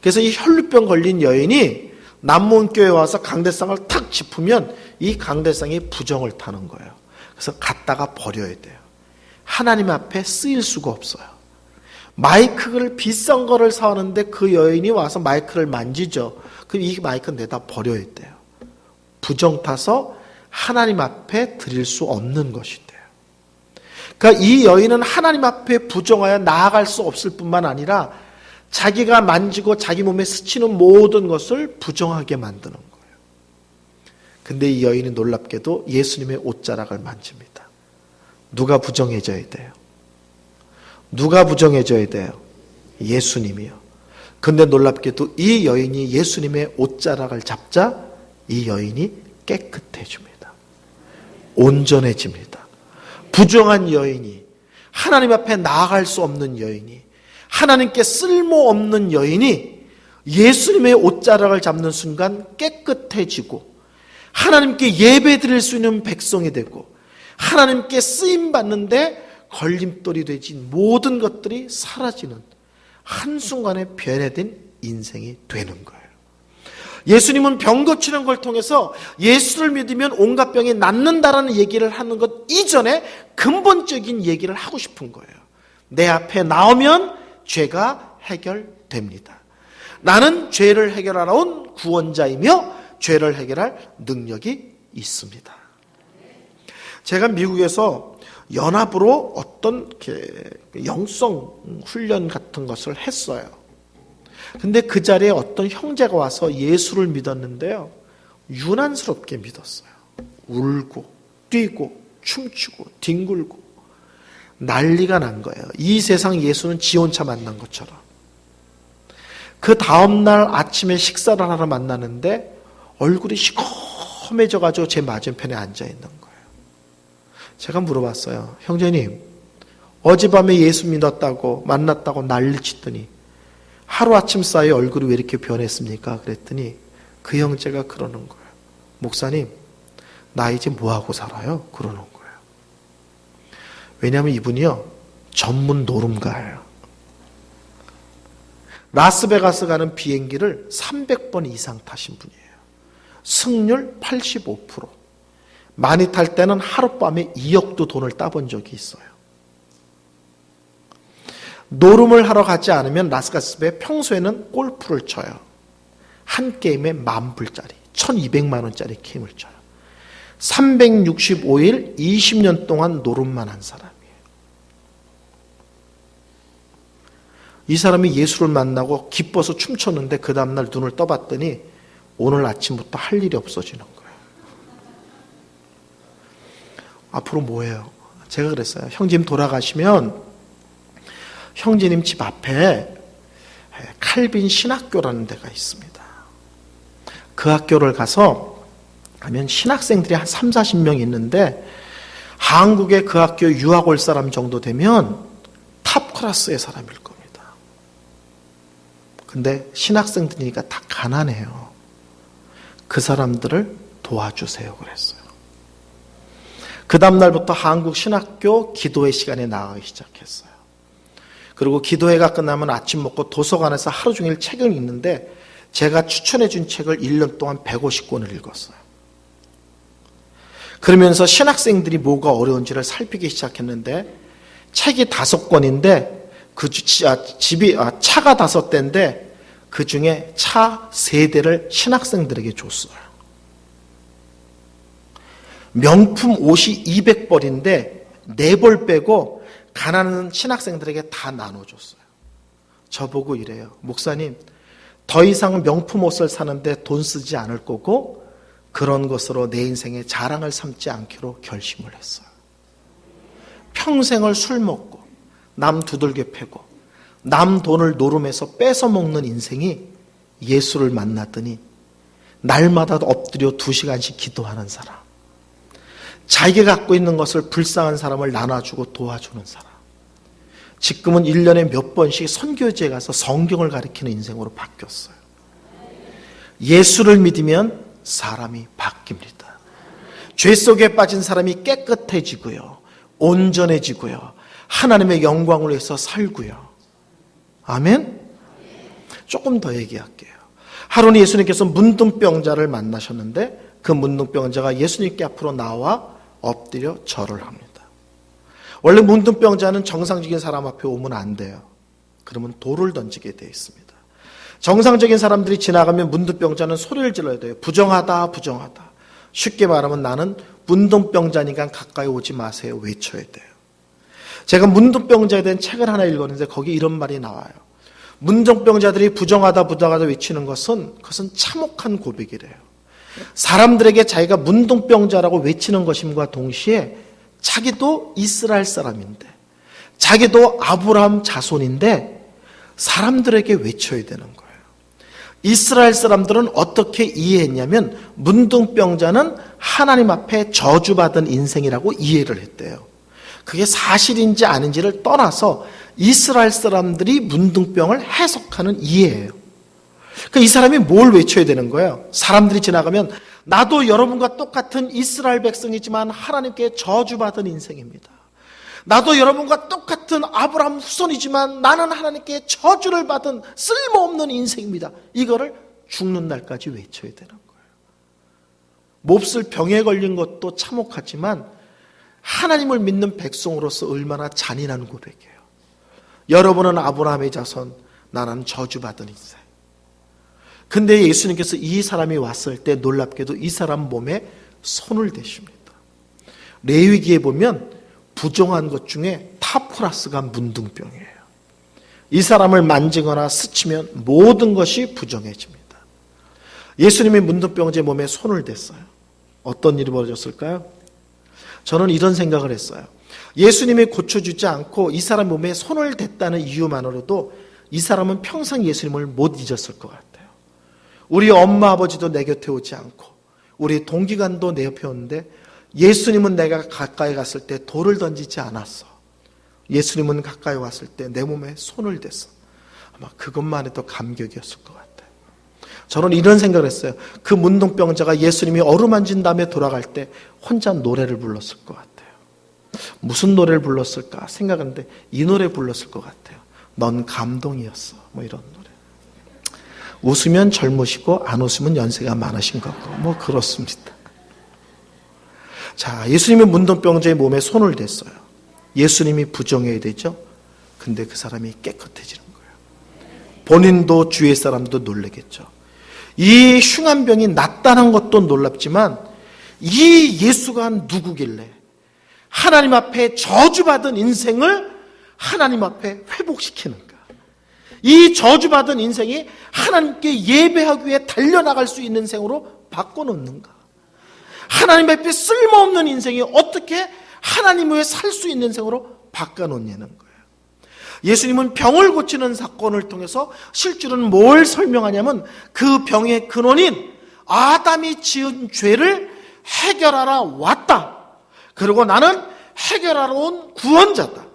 그래서 이 혈루병 걸린 여인이 남문교에 와서 강대상을 탁 짚으면 이 강대상이 부정을 타는 거예요. 그래서 갖다가 버려야 돼요. 하나님 앞에 쓰일 수가 없어요. 마이크를 비싼 거를 사왔는데 그 여인이 와서 마이크를 만지죠. 그럼 이 마이크는 내다 버려야 돼요. 부정 타서 하나님 앞에 드릴 수 없는 것이 돼요. 그러니까 이 여인은 하나님 앞에 부정하여 나아갈 수 없을 뿐만 아니라 자기가 만지고 자기 몸에 스치는 모든 것을 부정하게 만드는 거예요. 근데 이 여인이 놀랍게도 예수님의 옷자락을 만집니다. 누가 부정해져야 돼요? 누가 부정해져야 돼요? 예수님이요. 근데 놀랍게도 이 여인이 예수님의 옷자락을 잡자 이 여인이 깨끗해집니다. 온전해집니다. 부정한 여인이, 하나님 앞에 나아갈 수 없는 여인이, 하나님께 쓸모없는 여인이 예수님의 옷자락을 잡는 순간 깨끗해지고 하나님께 예배 드릴 수 있는 백성이 되고 하나님께 쓰임받는데 걸림돌이 되지 모든 것들이 사라지는 한순간에 변화된 인생이 되는 거예요. 예수님은 병 고치는 걸 통해서 예수를 믿으면 온갖 병이 낫는다라는 얘기를 하는 것 이전에 근본적인 얘기를 하고 싶은 거예요. 내 앞에 나오면 죄가 해결됩니다. 나는 죄를 해결하러 온 구원자이며 죄를 해결할 능력이 있습니다. 제가 미국에서 연합으로 어떤 영성 훈련 같은 것을 했어요. 근데 그 자리에 어떤 형제가 와서 예수를 믿었는데요. 유난스럽게 믿었어요. 울고 뛰고 춤추고 뒹굴고 난리가 난 거예요. 이 세상 예수는 지 혼자 만난 것처럼. 그 다음날 아침에 식사를 하러 만나는데 얼굴이 시커매져가지고 제 맞은편에 앉아있는 거예요. 제가 물어봤어요. 형제님, 어젯밤에 예수 믿었다고 만났다고 난리치더니 하루아침 사이에 얼굴이 왜 이렇게 변했습니까? 그랬더니 그 형제가 그러는 거예요. 목사님, 나 이제 뭐하고 살아요? 그러는 거예요. 왜냐하면 이분이요, 전문 노름가예요. 라스베가스 가는 비행기를 300번 이상 타신 분이에요. 승률 85%. 많이 탈 때는 하룻밤에 2억도 돈을 따본 적이 있어요. 노름을 하러 가지 않으면 라스베가스에 평소에는 골프를 쳐요. 한 게임에 10,000불짜리, 1,200만 원짜리 게임을 쳐요. 365일 20년 동안 노름만 한 사람이에요. 이 사람이 예수를 만나고 기뻐서 춤췄는데 그 다음날 눈을 떠봤더니 오늘 아침부터 할 일이 없어지는 거예요. 앞으로 뭐예요? 제가 그랬어요. 형제님 돌아가시면 형제님 집 앞에 칼빈 신학교라는 데가 있습니다. 그 학교를 가면 신학생들이 한 3, 40명 있는데 한국에 그 학교 유학 올 사람 정도 되면 탑 클래스의 사람일 겁니다. 근데 신학생들이니까 다 가난해요. 그 사람들을 도와주세요 그랬어요. 그 다음날부터 한국 신학교 기도회 시간에 나가기 시작했어요. 그리고 기도회가 끝나면 아침 먹고 도서관에서 하루 종일 책을 읽는데 제가 추천해 준 책을 1년 동안 150권을 읽었어요. 그러면서 신학생들이 뭐가 어려운지를 살피기 시작했는데 책이 5권인데 차가 5대인데 그 중에 차 3대를 신학생들에게 줬어요. 명품 옷이 200벌인데 4벌 빼고 가난한 신학생들에게 다 나눠줬어요. 저보고 이래요. 목사님, 더 이상 명품 옷을 사는데 돈 쓰지 않을 거고 그런 것으로 내 인생의 자랑을 삼지 않기로 결심을 했어요. 평생을 술 먹고 남 두들겨 패고 남 돈을 노름해서 뺏어 먹는 인생이 예수를 만났더니 날마다 엎드려 2시간씩 기도하는 사람, 자기가 갖고 있는 것을 불쌍한 사람을 나눠주고 도와주는 사람, 지금은 1년에 몇 번씩 선교지에 가서 성경을 가르치는 인생으로 바뀌었어요. 예수를 믿으면 사람이 바뀝니다. 죄 속에 빠진 사람이 깨끗해지고요, 온전해지고요, 하나님의 영광을 위해서 살고요. 아멘? 조금 더 얘기할게요. 하루는 예수님께서 문둥병자를 만나셨는데 그 문둥병자가 예수님께 앞으로 나와 엎드려 절을 합니다. 원래 문둥병자는 정상적인 사람 앞에 오면 안 돼요. 그러면 돌을 던지게 되어 있습니다. 정상적인 사람들이 지나가면 문둥병자는 소리를 질러야 돼요. 부정하다, 부정하다. 쉽게 말하면 나는 문둥병자니까 가까이 오지 마세요. 외쳐야 돼요. 제가 문둥병자에 대한 책을 하나 읽었는데 거기 이런 말이 나와요. 문둥병자들이 부정하다, 부정하다 외치는 그것은 참혹한 고백이래요. 사람들에게 자기가 문둥병자라고 외치는 것임과 동시에 자기도 이스라엘 사람인데, 자기도 아브라함 자손인데 사람들에게 외쳐야 되는 거예요. 이스라엘 사람들은 어떻게 이해했냐면 문둥병자는 하나님 앞에 저주받은 인생이라고 이해를 했대요. 그게 사실인지 아닌지를 떠나서 이스라엘 사람들이 문둥병을 해석하는 이해예요. 그러니까 이 사람이 뭘 외쳐야 되는 거예요? 사람들이 지나가면 나도 여러분과 똑같은 이스라엘 백성이지만 하나님께 저주받은 인생입니다. 나도 여러분과 똑같은 아브라함 후손이지만 나는 하나님께 저주를 받은 쓸모없는 인생입니다. 이거를 죽는 날까지 외쳐야 되는 거예요. 몹쓸 병에 걸린 것도 참혹하지만 하나님을 믿는 백성으로서 얼마나 잔인한 고백이에요. 여러분은 아브라함의 자손, 나는 저주받은 인생. 근데 예수님께서 이 사람이 왔을 때 놀랍게도 이 사람 몸에 손을 대십니다. 레위기에 보면 부정한 것 중에 탑 클래스가 문둥병이에요. 이 사람을 만지거나 스치면 모든 것이 부정해집니다. 예수님이 문둥병자의 몸에 손을 댔어요. 어떤 일이 벌어졌을까요? 저는 이런 생각을 했어요. 예수님이 고쳐주지 않고 이 사람 몸에 손을 댔다는 이유만으로도 이 사람은 평생 예수님을 못 잊었을 것 같아요. 우리 엄마 아버지도 내 곁에 오지 않고 우리 동기간도 내 옆에 오는데 예수님은 내가 가까이 갔을 때 돌을 던지지 않았어. 예수님은 가까이 왔을 때 내 몸에 손을 댔어. 아마 그것만 해도 감격이었을 것 같아요. 저는 이런 생각을 했어요. 그 문둥병자가 예수님이 어루만진 다음에 돌아갈 때 혼자 노래를 불렀을 것 같아요. 무슨 노래를 불렀을까 생각했는데 이 노래 불렀을 것 같아요. 넌 감동이었어. 뭐 이런 노래. 웃으면 젊으시고 안 웃으면 연세가 많으신 것 같고 뭐 그렇습니다. 자, 예수님이 문둥병자의 몸에 손을 댔어요. 예수님이 부정해야 되죠. 근데 그 사람이 깨끗해지는 거예요. 본인도 주위의 사람도 놀라겠죠. 이 흉한 병이 낫다는 것도 놀랍지만 이 예수가 누구길래 하나님 앞에 저주받은 인생을 하나님 앞에 회복시키는가? 이 저주받은 인생이 하나님께 예배하기 위해 달려나갈 수 있는 생으로 바꿔놓는가? 하나님 앞에 쓸모없는 인생이 어떻게 하나님 외에 살 수 있는 생으로 바꿔놓냐는 거예요. 예수님은 병을 고치는 사건을 통해서 실제로는 뭘 설명하냐면 그 병의 근원인 아담이 지은 죄를 해결하러 왔다. 그리고 나는 해결하러 온 구원자다.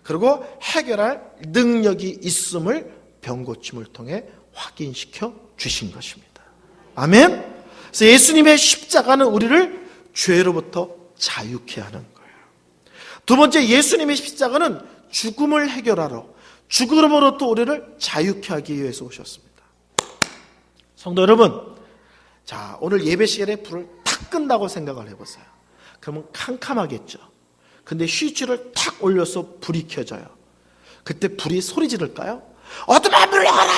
그리고 해결할 능력이 있음을 병고침을 통해 확인시켜 주신 것입니다. 아멘. 그래서 예수님의 십자가는 우리를 죄로부터 자유케 하는 거예요. 두 번째, 예수님의 십자가는 죽음을 해결하러, 죽음으로부터 우리를 자유케 하기 위해서 오셨습니다. 성도 여러분, 자, 오늘 예배 시간에 불을 탁 끈다고 생각을 해보세요. 그러면 캄캄하겠죠. 근데 스위치를 탁 올려서 불이 켜져요. 그때 불이 소리 지를까요? 어둠아 물러가라!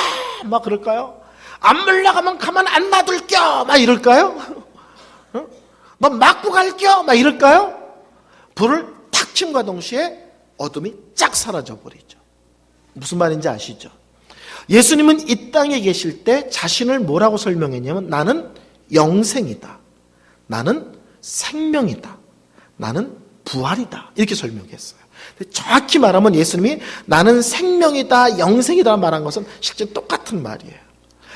막 그럴까요? 안 물러가면 가만 안 놔둘겨! 막 이럴까요? 너 맞고 갈겨! 막 이럴까요? 불을 탁 킴과 동시에 어둠이 쫙 사라져 버리죠. 무슨 말인지 아시죠? 예수님은 이 땅에 계실 때 자신을 뭐라고 설명했냐면 나는 영생이다. 나는 생명이다. 나는 부활이다. 이렇게 설명했어요. 정확히 말하면 예수님이 나는 생명이다, 영생이다 말한 것은 실제 똑같은 말이에요.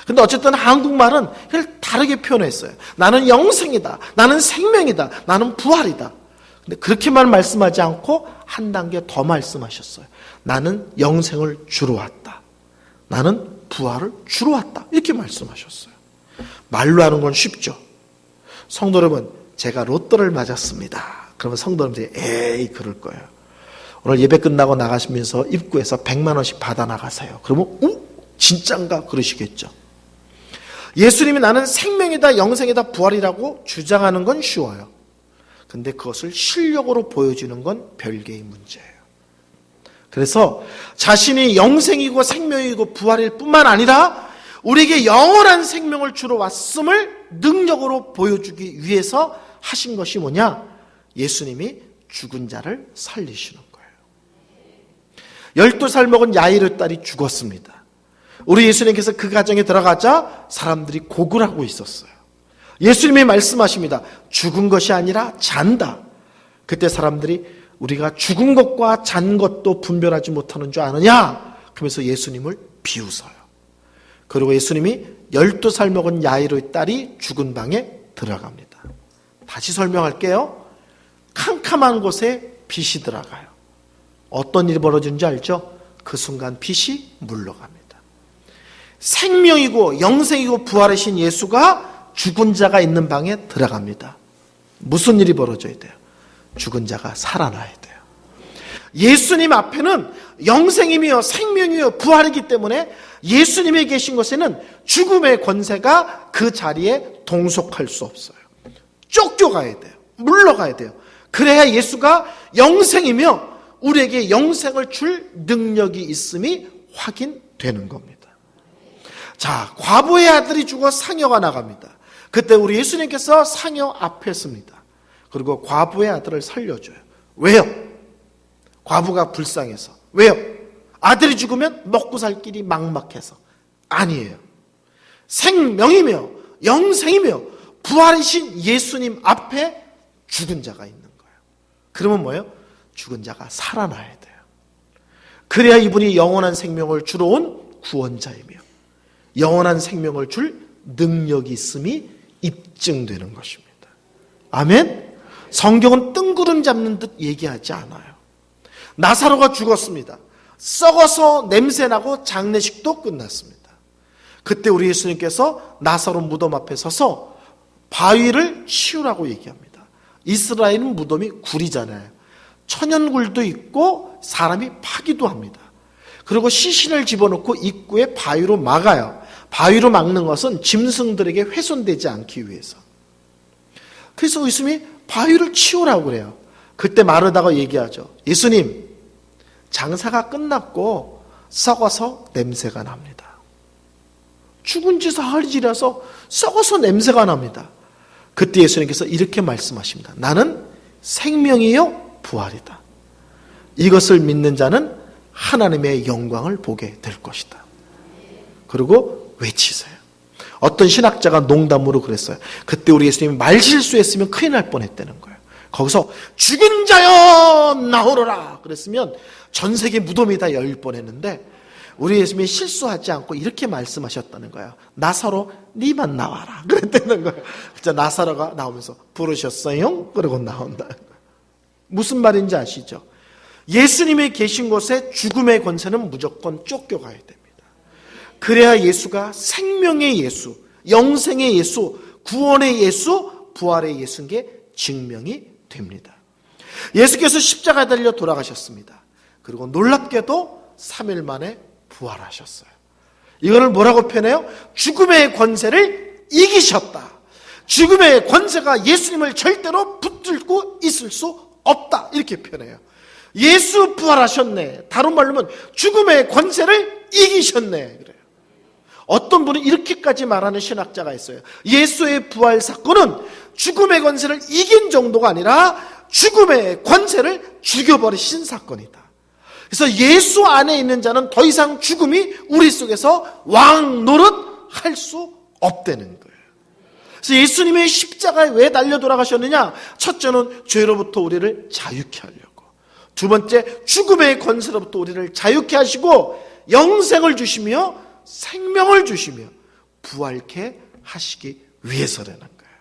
근데 어쨌든 한국말은 그걸 다르게 표현했어요. 나는 영생이다. 나는 생명이다. 나는 부활이다. 근데 그렇게만 말씀하지 않고 한 단계 더 말씀하셨어요. 나는 영생을 주러 왔다. 나는 부활을 주러 왔다. 이렇게 말씀하셨어요. 말로 하는 건 쉽죠. 성도 여러분, 제가 로또를 맞았습니다. 그러면 성도 여러분들이 에이 그럴 거예요. 오늘 예배 끝나고 나가시면서 입구에서 100만 원씩 받아 나가세요. 그러면 진짠가 그러시겠죠. 예수님이 나는 생명이다 영생이다 부활이라고 주장하는 건 쉬워요. 근데 그것을 실력으로 보여주는 건 별개의 문제예요. 그래서 자신이 영생이고 생명이고 부활일 뿐만 아니라 우리에게 영원한 생명을 주러 왔음을 능력으로 보여주기 위해서 하신 것이 뭐냐? 예수님이 죽은 자를 살리시는 거예요. 12살 먹은 야이르 딸이 죽었습니다. 우리 예수님께서 그 가정에 들어가자 사람들이 곡을 하고 있었어요. 예수님이 말씀하십니다. 죽은 것이 아니라 잔다. 그때 사람들이 우리가 죽은 것과 잔 것도 분별하지 못하는 줄 아느냐? 그러면서 예수님을 비웃어요. 그리고 예수님이 12살 먹은 야이로의 딸이 죽은 방에 들어갑니다. 다시 설명할게요. 캄캄한 곳에 빛이 들어가요. 어떤 일이 벌어진지 알죠? 그 순간 빛이 물러갑니다. 생명이고 영생이고 부활하신 예수가 죽은 자가 있는 방에 들어갑니다. 무슨 일이 벌어져야 돼요? 죽은 자가 살아나야 돼요. 예수님 앞에는 영생이며 생명이며 부활이기 때문에 예수님이 계신 곳에는 죽음의 권세가 그 자리에 동속할 수 없어요. 쫓겨가야 돼요. 물러가야 돼요. 그래야 예수가 영생이며 우리에게 영생을 줄 능력이 있음이 확인되는 겁니다. 자, 과부의 아들이 죽어 상여가 나갑니다. 그때 우리 예수님께서 상여 앞에 섭니다. 그리고 과부의 아들을 살려줘요. 왜요? 과부가 불쌍해서. 왜요? 아들이 죽으면 먹고 살 길이 막막해서. 아니에요. 생명이며 영생이며 부활이신 예수님 앞에 죽은 자가 있는 거예요. 그러면 뭐예요? 죽은 자가 살아나야 돼요. 그래야 이분이 영원한 생명을 주러 온 구원자이며 영원한 생명을 줄 능력이 있음이 입증되는 것입니다. 아멘? 성경은 뜬구름 잡는 듯 얘기하지 않아요. 나사로가 죽었습니다. 썩어서 냄새나고 장례식도 끝났습니다. 그때 우리 예수님께서 나사로 무덤 앞에 서서 바위를 치우라고 얘기합니다. 이스라엘은 무덤이 굴이잖아요. 천연굴도 있고 사람이 파기도 합니다. 그리고 시신을 집어넣고 입구에 바위로 막아요. 바위로 막는 것은 짐승들에게 훼손되지 않기 위해서. 그래서 예수님이 바위를 치우라고 그래요. 그때 마르다가 얘기하죠. 예수님, 장사가 끝났고 썩어서 냄새가 납니다. 죽은 지 사흘이라서 썩어서 냄새가 납니다. 그때 예수님께서 이렇게 말씀하십니다. 나는 생명이요 부활이다. 이것을 믿는 자는 하나님의 영광을 보게 될 것이다. 그리고 외치세요. 어떤 신학자가 농담으로 그랬어요. 그때 우리 예수님이 말실수했으면 큰일 날 뻔했다는 거예요. 거기서 죽은 자여 나오너라 그랬으면 전 세계 무덤이 다 열 뻔했는데 우리 예수님이 실수하지 않고 이렇게 말씀하셨다는 거예요. 나사로 니만 나와라 그랬다는 거예요. 진짜 나사로가 나오면서 부르셨어요? 그러고 나온다. 무슨 말인지 아시죠? 예수님이 계신 곳에 죽음의 권세는 무조건 쫓겨가야 됩니다. 그래야 예수가 생명의 예수, 영생의 예수, 구원의 예수, 부활의 예수인 게 증명이 됩니다. 예수께서 십자가에 달려 돌아가셨습니다. 그리고 놀랍게도 3일 만에 부활하셨어요. 이거를 뭐라고 표현해요? 죽음의 권세를 이기셨다. 죽음의 권세가 예수님을 절대로 붙들고 있을 수 없다. 이렇게 표현해요. 예수 부활하셨네. 다른 말로 하면 죽음의 권세를 이기셨네. 그래요. 어떤 분은 이렇게까지 말하는 신학자가 있어요. 예수의 부활 사건은 죽음의 권세를 이긴 정도가 아니라 죽음의 권세를 죽여버리신 사건이다. 그래서 예수 안에 있는 자는 더 이상 죽음이 우리 속에서 왕 노릇 할 수 없다는 거예요. 그래서 예수님의 십자가에 왜 달려 돌아가셨느냐? 첫째는 죄로부터 우리를 자유케 하려고. 두 번째, 죽음의 권세로부터 우리를 자유케 하시고 영생을 주시며 생명을 주시며 부활케 하시기 위해서라는 거예요.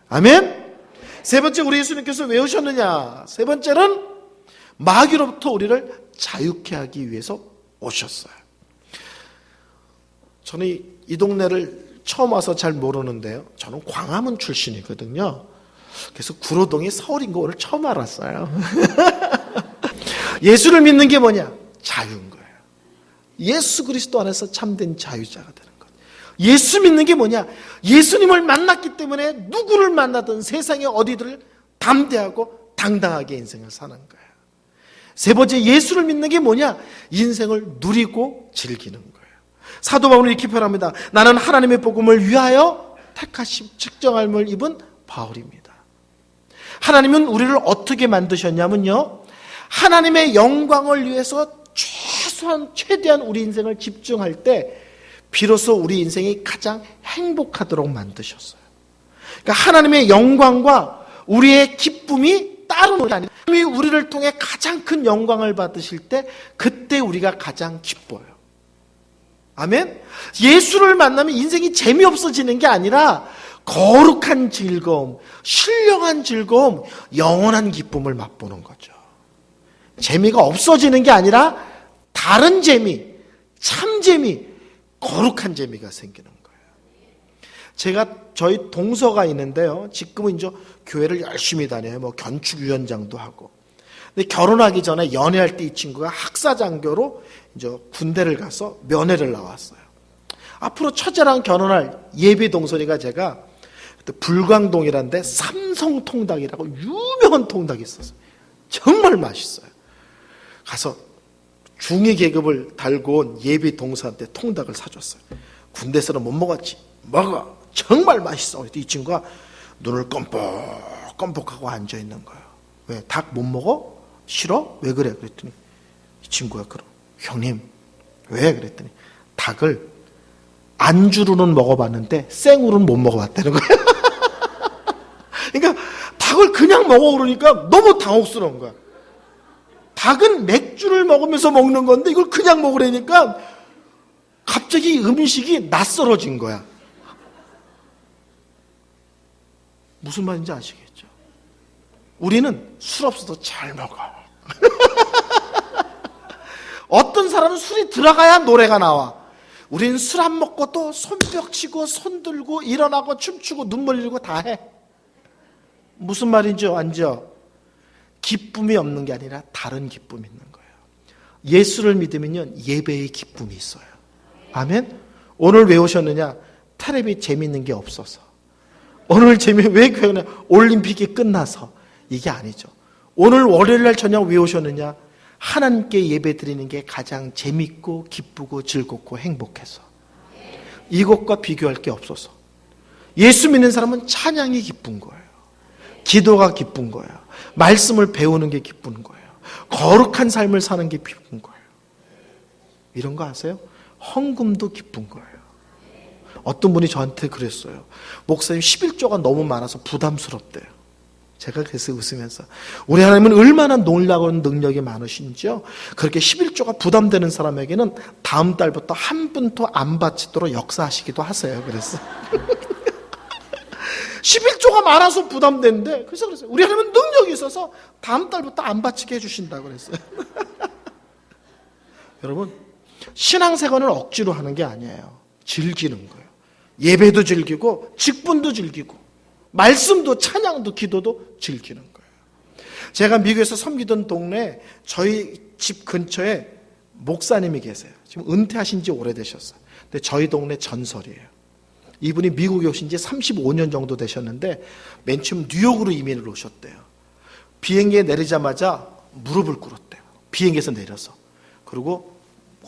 아멘? 세 번째, 우리 예수님께서 왜 오셨느냐? 세 번째는 마귀로부터 우리를 자유케 하기 위해서 오셨어요. 저는 이 동네를 처음 와서 잘 모르는데요. 저는 광화문 출신이거든요. 그래서 구로동이 서울인 거 오늘 처음 알았어요. 예수를 믿는 게 뭐냐? 자유인 거예요. 예수 그리스도 안에서 참된 자유자가 되는 것. 예수 믿는 게 뭐냐? 예수님을 만났기 때문에 누구를 만나든 세상의 어디를 담대하고 당당하게 인생을 사는 거예요. 세 번째, 예수를 믿는 게 뭐냐? 인생을 누리고 즐기는 거예요. 사도 바울은 이렇게 표현합니다. 나는 하나님의 복음을 위하여 택하심 측정함을 입은 바울입니다. 하나님은 우리를 어떻게 만드셨냐면요, 하나님의 영광을 위해서 최대한 우리 인생을 집중할 때 비로소 우리 인생이 가장 행복하도록 만드셨어요. 그러니까 하나님의 영광과 우리의 기쁨이 따로 노는 게 아니라 하나님이 우리를 통해 가장 큰 영광을 받으실 때 그때 우리가 가장 기뻐요. 아멘? 예수를 만나면 인생이 재미없어지는 게 아니라 거룩한 즐거움, 신령한 즐거움, 영원한 기쁨을 맛보는 거죠. 재미가 없어지는 게 아니라 다른 재미, 참 재미, 거룩한 재미가 생기는 거예요. 제가 저희 동서가 있는데요, 지금은 이제 교회를 열심히 다녀요. 뭐 건축위원장도 하고. 근데 결혼하기 전에 연애할 때 이 친구가 학사장교로 이제 군대를 가서 면회를 나왔어요. 앞으로 처제랑 결혼할 예비 동선이가 제가 그때 불광동이라는데 삼성통닭이라고 유명한 통닭이 있었어요. 정말 맛있어요. 가서 중위 계급을 달고 온 예비 동서한테 통닭을 사줬어요. 군대에서는 못 먹었지. 먹어. 정말 맛있어. 이 친구가 눈을 껌뻑껌뻑하고 앉아있는 거예요. 왜? 닭 못 먹어? 싫어? 왜 그래? 그랬더니 이 친구가 그럼 형님 왜? 그랬더니 닭을 안주로는 먹어봤는데 생으로는 못 먹어봤다는 거예요. 그러니까 닭을 그냥 먹어 그러니까 너무 당혹스러운 거야. 닭은 맥주를 먹으면서 먹는 건데 이걸 그냥 먹으려니까 갑자기 음식이 낯설어진 거야. 무슨 말인지 아시겠죠? 우리는 술 없어도 잘 먹어. 어떤 사람은 술이 들어가야 노래가 나와. 우리는 술 안 먹고도 손뼉 치고 손 들고 일어나고 춤추고 눈물 흘리고 다 해. 무슨 말인지 알죠? 기쁨이 없는 게 아니라 다른 기쁨이 있는 거예요. 예수를 믿으면요, 예배의 기쁨이 있어요. 아멘? 오늘 왜 오셨느냐? 텔레비 재밌는 게 없어서. 오늘 왜 교회는 올림픽이 끝나서. 이게 아니죠. 오늘 월요일날 저녁 왜 오셨느냐? 하나님께 예배 드리는 게 가장 재밌고 기쁘고 즐겁고 행복해서. 이것과 비교할 게 없어서. 예수 믿는 사람은 찬양이 기쁜 거예요. 기도가 기쁜 거예요. 말씀을 배우는 게 기쁜 거예요. 거룩한 삶을 사는 게 기쁜 거예요. 이런 거 아세요? 헌금도 기쁜 거예요. 어떤 분이 저한테 그랬어요. 목사님 11조가 너무 많아서 부담스럽대요. 제가 그래서 웃으면서 우리 하나님은 얼마나 놀라운 능력이 많으신지요. 그렇게 11조가 부담되는 사람에게는 다음 달부터 한 푼도 안 바치도록 역사하시기도 하세요. 그래서 11조가 많아서 부담되는데 그래서 그랬어요. 우리 하나님은 능력이 있어서 다음 달부터 안 바치게 해주신다고 그랬어요. 여러분, 신앙생활은 억지로 하는 게 아니에요. 즐기는 거예요. 예배도 즐기고 직분도 즐기고 말씀도 찬양도 기도도 즐기는 거예요. 제가 미국에서 섬기던 동네에 저희 집 근처에 목사님이 계세요. 지금 은퇴하신 지 오래되셨어요. 근데 저희 동네 전설이에요. 이분이 미국에 오신 지 35년 정도 되셨는데 맨 처음 뉴욕으로 이민을 오셨대요. 비행기에 내리자마자 무릎을 꿇었대요. 비행기에서 내려서. 그리고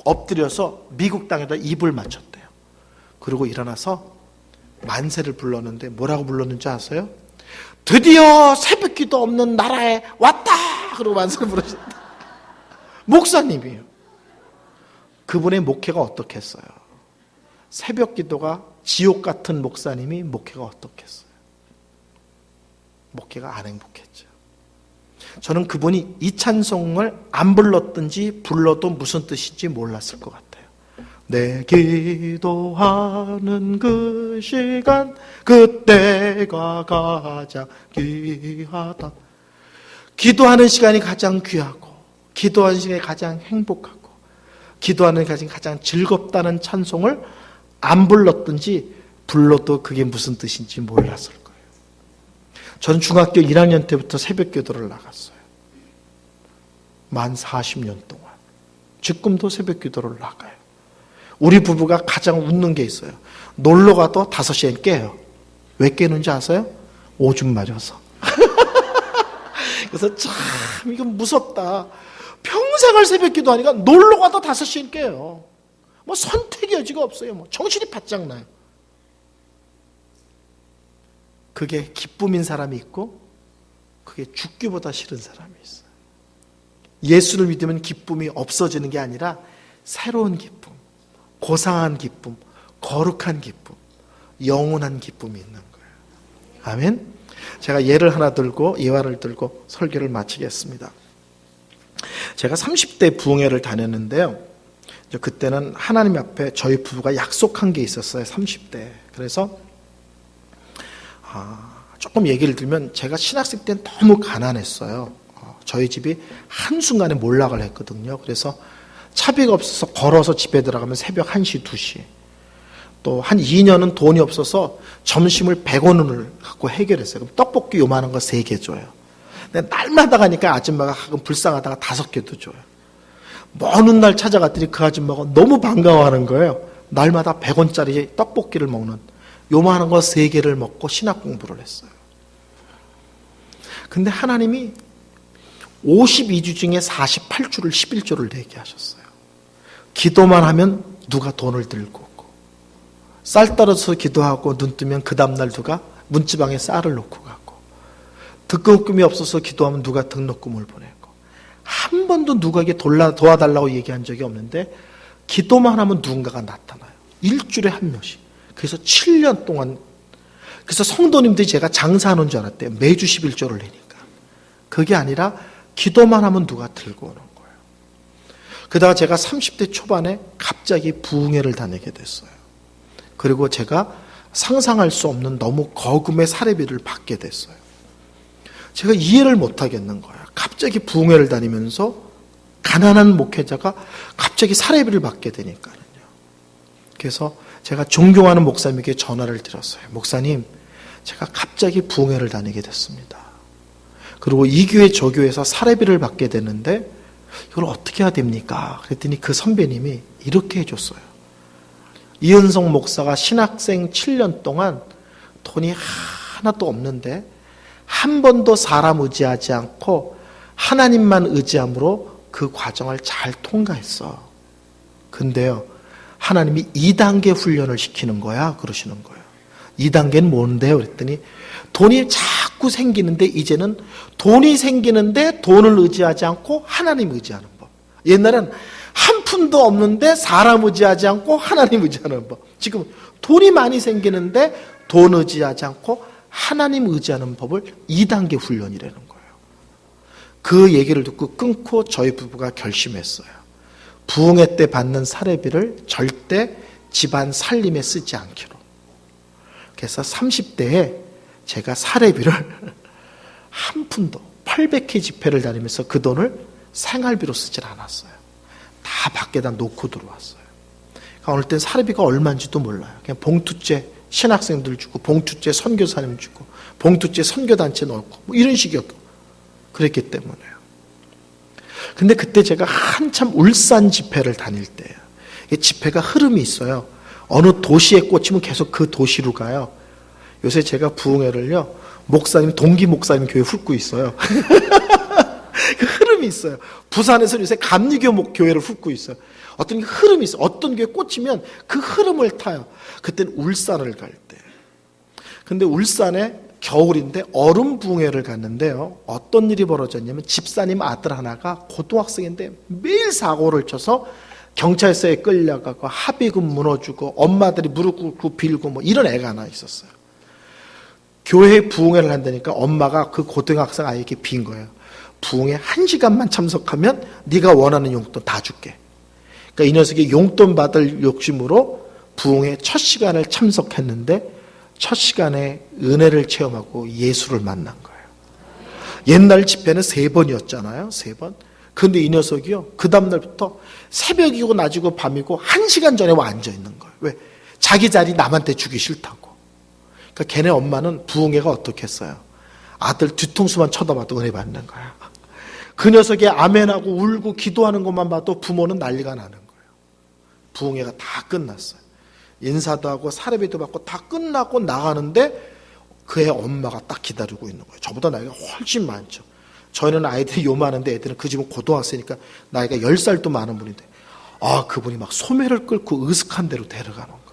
엎드려서 미국 땅에다 입을 맞췄대요. 그리고 일어나서 만세를 불렀는데 뭐라고 불렀는지 아세요? 드디어 새벽기도 없는 나라에 왔다! 그러고 만세를 부르셨다. 목사님이에요. 그분의 목회가 어떻겠어요? 새벽기도가 지옥 같은 목사님이 목회가 어떻겠어요? 목회가 안 행복했죠. 저는 그분이 이 찬송을 안 불렀든지 불러도 무슨 뜻인지 몰랐을 것 같아요. 내 기도하는 그 시간 그때가 가장 귀하다. 기도하는 시간이 가장 귀하고 기도하는 시간이 가장 행복하고 기도하는 시간이 가장 즐겁다는 찬송을 안 불렀든지 불러도 그게 무슨 뜻인지 몰랐을 거예요. 저는 중학교 1학년 때부터 새벽 기도를 나갔어요. 만 40년 동안. 지금도 새벽 기도를 나가요. 우리 부부가 가장 웃는 게 있어요. 놀러 가도 5시엔 깨요. 왜 깨는지 아세요? 오줌 마려서. 그래서 참 이건 무섭다. 평생을 새벽기도 하니까 놀러 가도 5시엔 깨요. 뭐 선택의 여지가 없어요. 뭐 정신이 바짝 나요. 그게 기쁨인 사람이 있고 그게 죽기보다 싫은 사람이 있어요. 예수를 믿으면 기쁨이 없어지는 게 아니라 새로운 기쁨, 고상한 기쁨, 거룩한 기쁨, 영원한 기쁨이 있는 거예요. 아멘. 제가 예를 하나 들고 예화를 들고 설교를 마치겠습니다. 제가 30대 부흥회를 다녔는데요. 그때는 하나님 앞에 저희 부부가 약속한 게 있었어요. 30대. 그래서 조금 얘기를 들면 제가 신학생 때는 너무 가난했어요. 저희 집이 한순간에 몰락을 했거든요. 그래서 차비가 없어서 걸어서 집에 들어가면 새벽 1시, 2시. 또 한 2년은 돈이 없어서 점심을 100원을 갖고 해결했어요. 그럼 떡볶이 요만한 거 3개 줘요. 근데 날마다 가니까 아줌마가 가끔 불쌍하다가 5개도 줘요. 먼 훗날 찾아갔더니 그 아줌마가 너무 반가워하는 거예요. 날마다 100원짜리 떡볶이를 먹는 요만한 거 3개를 먹고 신학 공부를 했어요. 근데 하나님이 52주 중에 48주를 11조를 내게 하셨어요. 기도만 하면 누가 돈을 들고 오고, 쌀 떨어져서 기도하고 눈 뜨면 그 다음날 누가 문지방에 쌀을 놓고 가고, 등록금이 없어서 기도하면 누가 등록금을 보내고, 한 번도 누구에게 도와달라고 얘기한 적이 없는데 기도만 하면 누군가가 나타나요. 일주일에 한 명씩. 그래서 7년 동안. 그래서 성도님들이 제가 장사하는 줄 알았대요. 매주 11조를 내니까. 그게 아니라 기도만 하면 누가 들고 오는 거예요. 그러다가 제가 30대 초반에 갑자기 부흥회를 다니게 됐어요. 그리고 제가 상상할 수 없는 너무 거금의 사례비를 받게 됐어요. 제가 이해를 못 하겠는 거예요. 갑자기 부흥회를 다니면서 가난한 목회자가 갑자기 사례비를 받게 되니까요. 그래서 제가 존경하는 목사님에게 전화를 드렸어요. 목사님, 제가 갑자기 부흥회를 다니게 됐습니다. 그리고 이 교회 저 교회에서 사례비를 받게 됐는데 이걸 어떻게 해야 됩니까? 그랬더니 그 선배님이 이렇게 해줬어요. 이은성 목사가 신학생 7년 동안 돈이 하나도 없는데 한 번도 사람 의지하지 않고 하나님만 의지함으로 그 과정을 잘 통과했어. 근데요, 하나님이 2단계 훈련을 시키는 거야 그러시는 거예요. 2단계는 뭔데요? 그랬더니 돈이 자꾸 생기는데 이제는 돈이 생기는데 돈을 의지하지 않고 하나님 의지하는 법. 옛날엔 한 푼도 없는데 사람 의지하지 않고 하나님 의지하는 법. 지금 돈이 많이 생기는데 돈 의지하지 않고 하나님 의지하는 법을 2단계 훈련이라는 거예요. 그 얘기를 듣고 끊고 저희 부부가 결심했어요. 부흥회 때 받는 사례비를 절대 집안 살림에 쓰지 않기로. 그래서 30대에 제가 사례비를 한 푼도 800회 집회를 다니면서 그 돈을 생활비로 쓰질 않았어요. 다 밖에다 놓고 들어왔어요. 그러니까 어느 땐 사례비가 얼마인지도 몰라요. 그냥 봉투째 신학생들 주고, 봉투째 선교사님 주고, 봉투째 선교단체 넣고, 뭐 이런 식이었고 그랬기 때문에요. 근데 그때 제가 한참 울산 집회를 다닐 때예요. 집회가 흐름이 있어요. 어느 도시에 꽂히면 계속 그 도시로 가요. 요새 제가 부흥회를요, 목사님, 동기 목사님 교회 훑고 있어요. 그 흐름이 있어요. 부산에서 요새 감리교 교회를 훑고 있어요. 어떤 흐름이 있어요. 어떤 교회 꽂히면 그 흐름을 타요. 그때는 울산을 갈 때. 근데 울산에 겨울인데 얼음 부흥회를 갔는데요. 어떤 일이 벌어졌냐면 집사님 아들 하나가 고등학생인데 매일 사고를 쳐서 경찰서에 끌려가고 합의금 무너지고 엄마들이 무릎 꿇고 빌고 뭐 이런 애가 하나 있었어요. 교회에 부흥회를 한다니까 엄마가 그 고등학생 아이에게 빈 거예요. 부흥회 1시간만 참석하면 네가 원하는 용돈 다 줄게. 그러니까 이 녀석이 용돈 받을 욕심으로 부흥회 첫 시간을 참석했는데 첫 시간에 은혜를 체험하고 예수를 만난 거예요. 옛날 집회는 3번이었잖아요. 3번. 근데 이 녀석이요, 그 다음날부터 새벽이고 낮이고 밤이고 1시간 전에 와 앉아있는 거예요. 왜? 자기 자리 남한테 주기 싫다고. 그러니까 걔네 엄마는 부흥회가 어떻게 했어요? 아들 뒤통수만 쳐다봐도 은혜 받는 거야. 그 녀석이 아멘하고 울고 기도하는 것만 봐도 부모는 난리가 나는 거예요. 부흥회가 다 끝났어요. 인사도 하고 사례비도 받고 다 끝나고 나가는데 그의 엄마가 딱 기다리고 있는 거예요. 저보다 나이가 훨씬 많죠. 저희는 아이들이 요만한데 애들은 그 집은 고등학생이니까 나이가 10살도 많은 분인데 그분이 막 소매를 끌고 으슥한 데로 데려가는 거예요.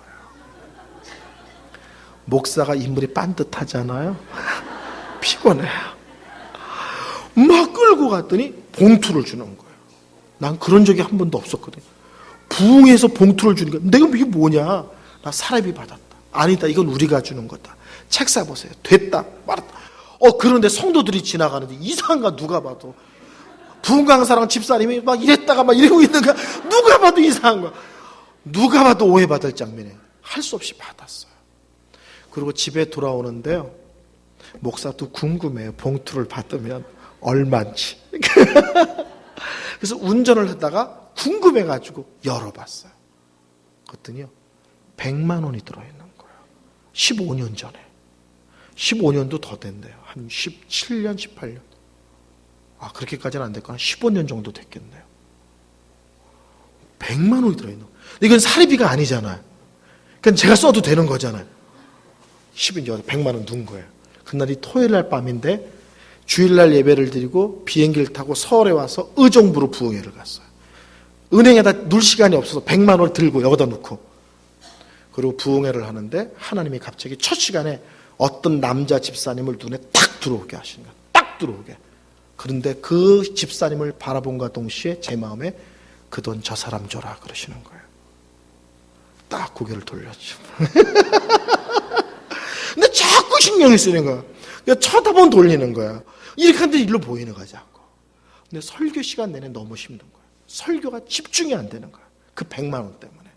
목사가 인물이 빤듯하잖아요. 피곤해요. 막 끌고 갔더니 봉투를 주는 거예요. 난 그런 적이 한 번도 없었거든요. 부흥회에서 봉투를 주니까 내가 이게 뭐냐? 나 사례비 받았다. 아니다, 이건 우리가 주는 거다. 책 사보세요. 됐다, 말았다. 그런데 성도들이 지나가는데 이상한가 누가 봐도 부흥 강사랑 집사님이 막 이랬다가 막 이러고 있는 거야. 누가 봐도 이상한 거야. 누가 봐도 오해받을 장면이에요. 할 수 없이 받았어요. 그리고 집에 돌아오는데요, 목사도 궁금해요. 봉투를 받으면 얼마인지. 그래서 운전을 하다가 궁금해가지고 열어봤어요. 그랬더니요, 100만 원이 들어있는 거예요. 15년 전에. 15년도 더 된대요. 한 17년, 18년. 그렇게까지는 안 됐고 한 15년 정도 됐겠네요. 100만 원이 들어있는 거예요. 이건 사례비가 아니잖아요. 그러니까 제가 써도 되는 거잖아요. 10년 100만 원 둔 거예요. 그날이 토요일 날 밤인데 주일날 예배를 드리고 비행기를 타고 서울에 와서 의정부로 부흥회를 갔어요. 은행에다 넣을 시간이 없어서 100만 원을 들고 여기다 놓고, 그리고 부흥회를 하는데 하나님이 갑자기 첫 시간에 어떤 남자 집사님을 눈에 딱 들어오게 하시는 거예요. 딱 들어오게. 그런데 그 집사님을 바라본과 동시에 제 마음에 그 돈 저 사람 줘라 그러시는 거예요. 딱 고개를 돌렸죠. 근데 자꾸 신경이 쓰이는 거야. 쳐다보면 돌리는 거야. 이렇게 하는데 일로 보이는 거야, 자꾸. 근데 설교 시간 내내 너무 힘든 거야. 설교가 집중이 안 되는 거야. 그 100만 원 때문에.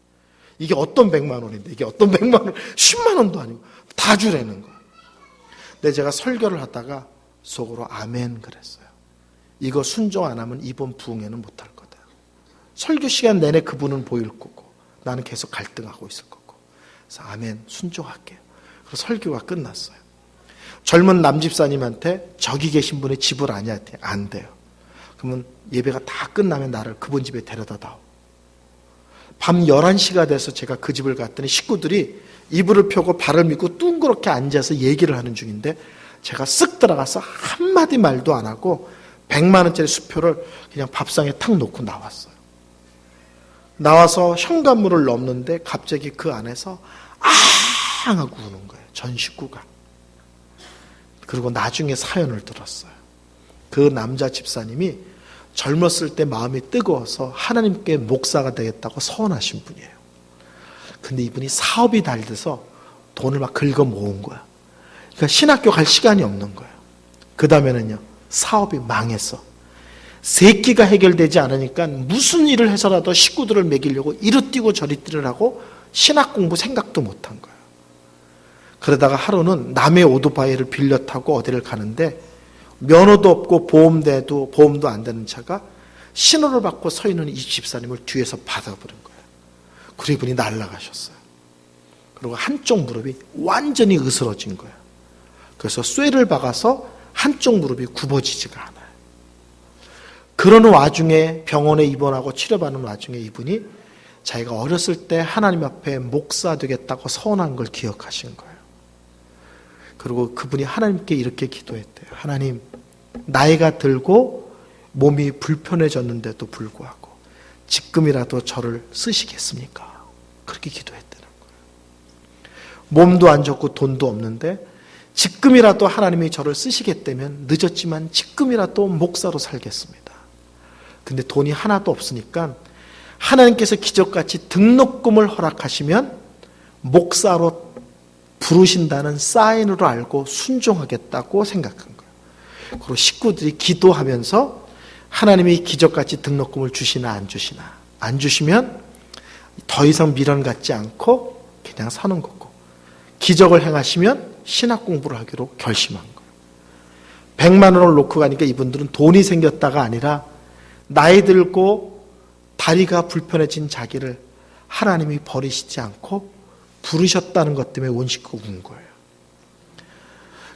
이게 어떤 100만 원인데, 이게 어떤 100만 원, 10만 원도 아니고 다 주라는 거야. 근데 제가 설교를 하다가 속으로 아멘 그랬어요. 이거 순종 안 하면 이번 부흥회는 못할 거다. 설교 시간 내내 그분은 보일 거고 나는 계속 갈등하고 있을 거고. 그래서 아멘, 순종할게요. 그래서 설교가 끝났어요. 젊은 남집사님한테 저기 계신 분의 집을 아냐? 안 돼요. 그러면 예배가 다 끝나면 나를 그분 집에 데려다 다오. 밤 11시가 돼서 제가 그 집을 갔더니 식구들이 이불을 펴고 발을 밀고 둥그렇게 앉아서 얘기를 하는 중인데 제가 쓱 들어가서 한마디 말도 안 하고 100만 원짜리 수표를 그냥 밥상에 탁 놓고 나왔어요. 나와서 현관문을 넘는데 갑자기 그 안에서 앙 하고 우는 거예요. 전 식구가. 그리고 나중에 사연을 들었어요. 그 남자 집사님이 젊었을 때 마음이 뜨거워서 하나님께 목사가 되겠다고 서원하신 분이에요. 근데 이분이 사업이 달려서 돈을 막 긁어 모은 거야. 그러니까 신학교 갈 시간이 없는 거예요. 그 다음에는요, 사업이 망했어. 세끼가 해결되지 않으니까 무슨 일을 해서라도 식구들을 먹이려고 이리 뛰고 저리 뛰를 하고 신학 공부 생각도 못한 거예요. 그러다가 하루는 남의 오토바이를 빌려 타고 어디를 가는데 면허도 없고 보험도 안 되는 차가 신호를 받고 서 있는 이 집사님을 뒤에서 받아버린 거예요. 그리고 이분이 날아가셨어요. 그리고 한쪽 무릎이 완전히 으스러진 거예요. 그래서 쇠를 박아서 한쪽 무릎이 굽어지지가 않아요. 그러는 와중에 병원에 입원하고 치료받는 와중에 이분이 자기가 어렸을 때 하나님 앞에 목사 되겠다고 서원한 걸 기억하신 거예요. 그리고 그분이 하나님께 이렇게 기도했대요. 하나님, 나이가 들고 몸이 불편해졌는데도 불구하고 지금이라도 저를 쓰시겠습니까? 그렇게 기도했다는 거예요. 몸도 안 좋고 돈도 없는데 지금이라도 하나님이 저를 쓰시겠다면 늦었지만 지금이라도 목사로 살겠습니다. 근데 돈이 하나도 없으니까 하나님께서 기적같이 등록금을 허락하시면 목사로 부르신다는 사인으로 알고 순종하겠다고 생각한 거예요. 그리고 식구들이 기도하면서 하나님이 기적같이 등록금을 주시나 안 주시나, 안 주시면 더 이상 미련 갖지 않고 그냥 사는 거고, 기적을 행하시면 신학 공부를 하기로 결심한 거예요. 100만 원을 놓고 가니까 이분들은 돈이 생겼다가 아니라 나이 들고 다리가 불편해진 자기를 하나님이 버리시지 않고 부르셨다는 것 때문에 온 식구가 운 거예요.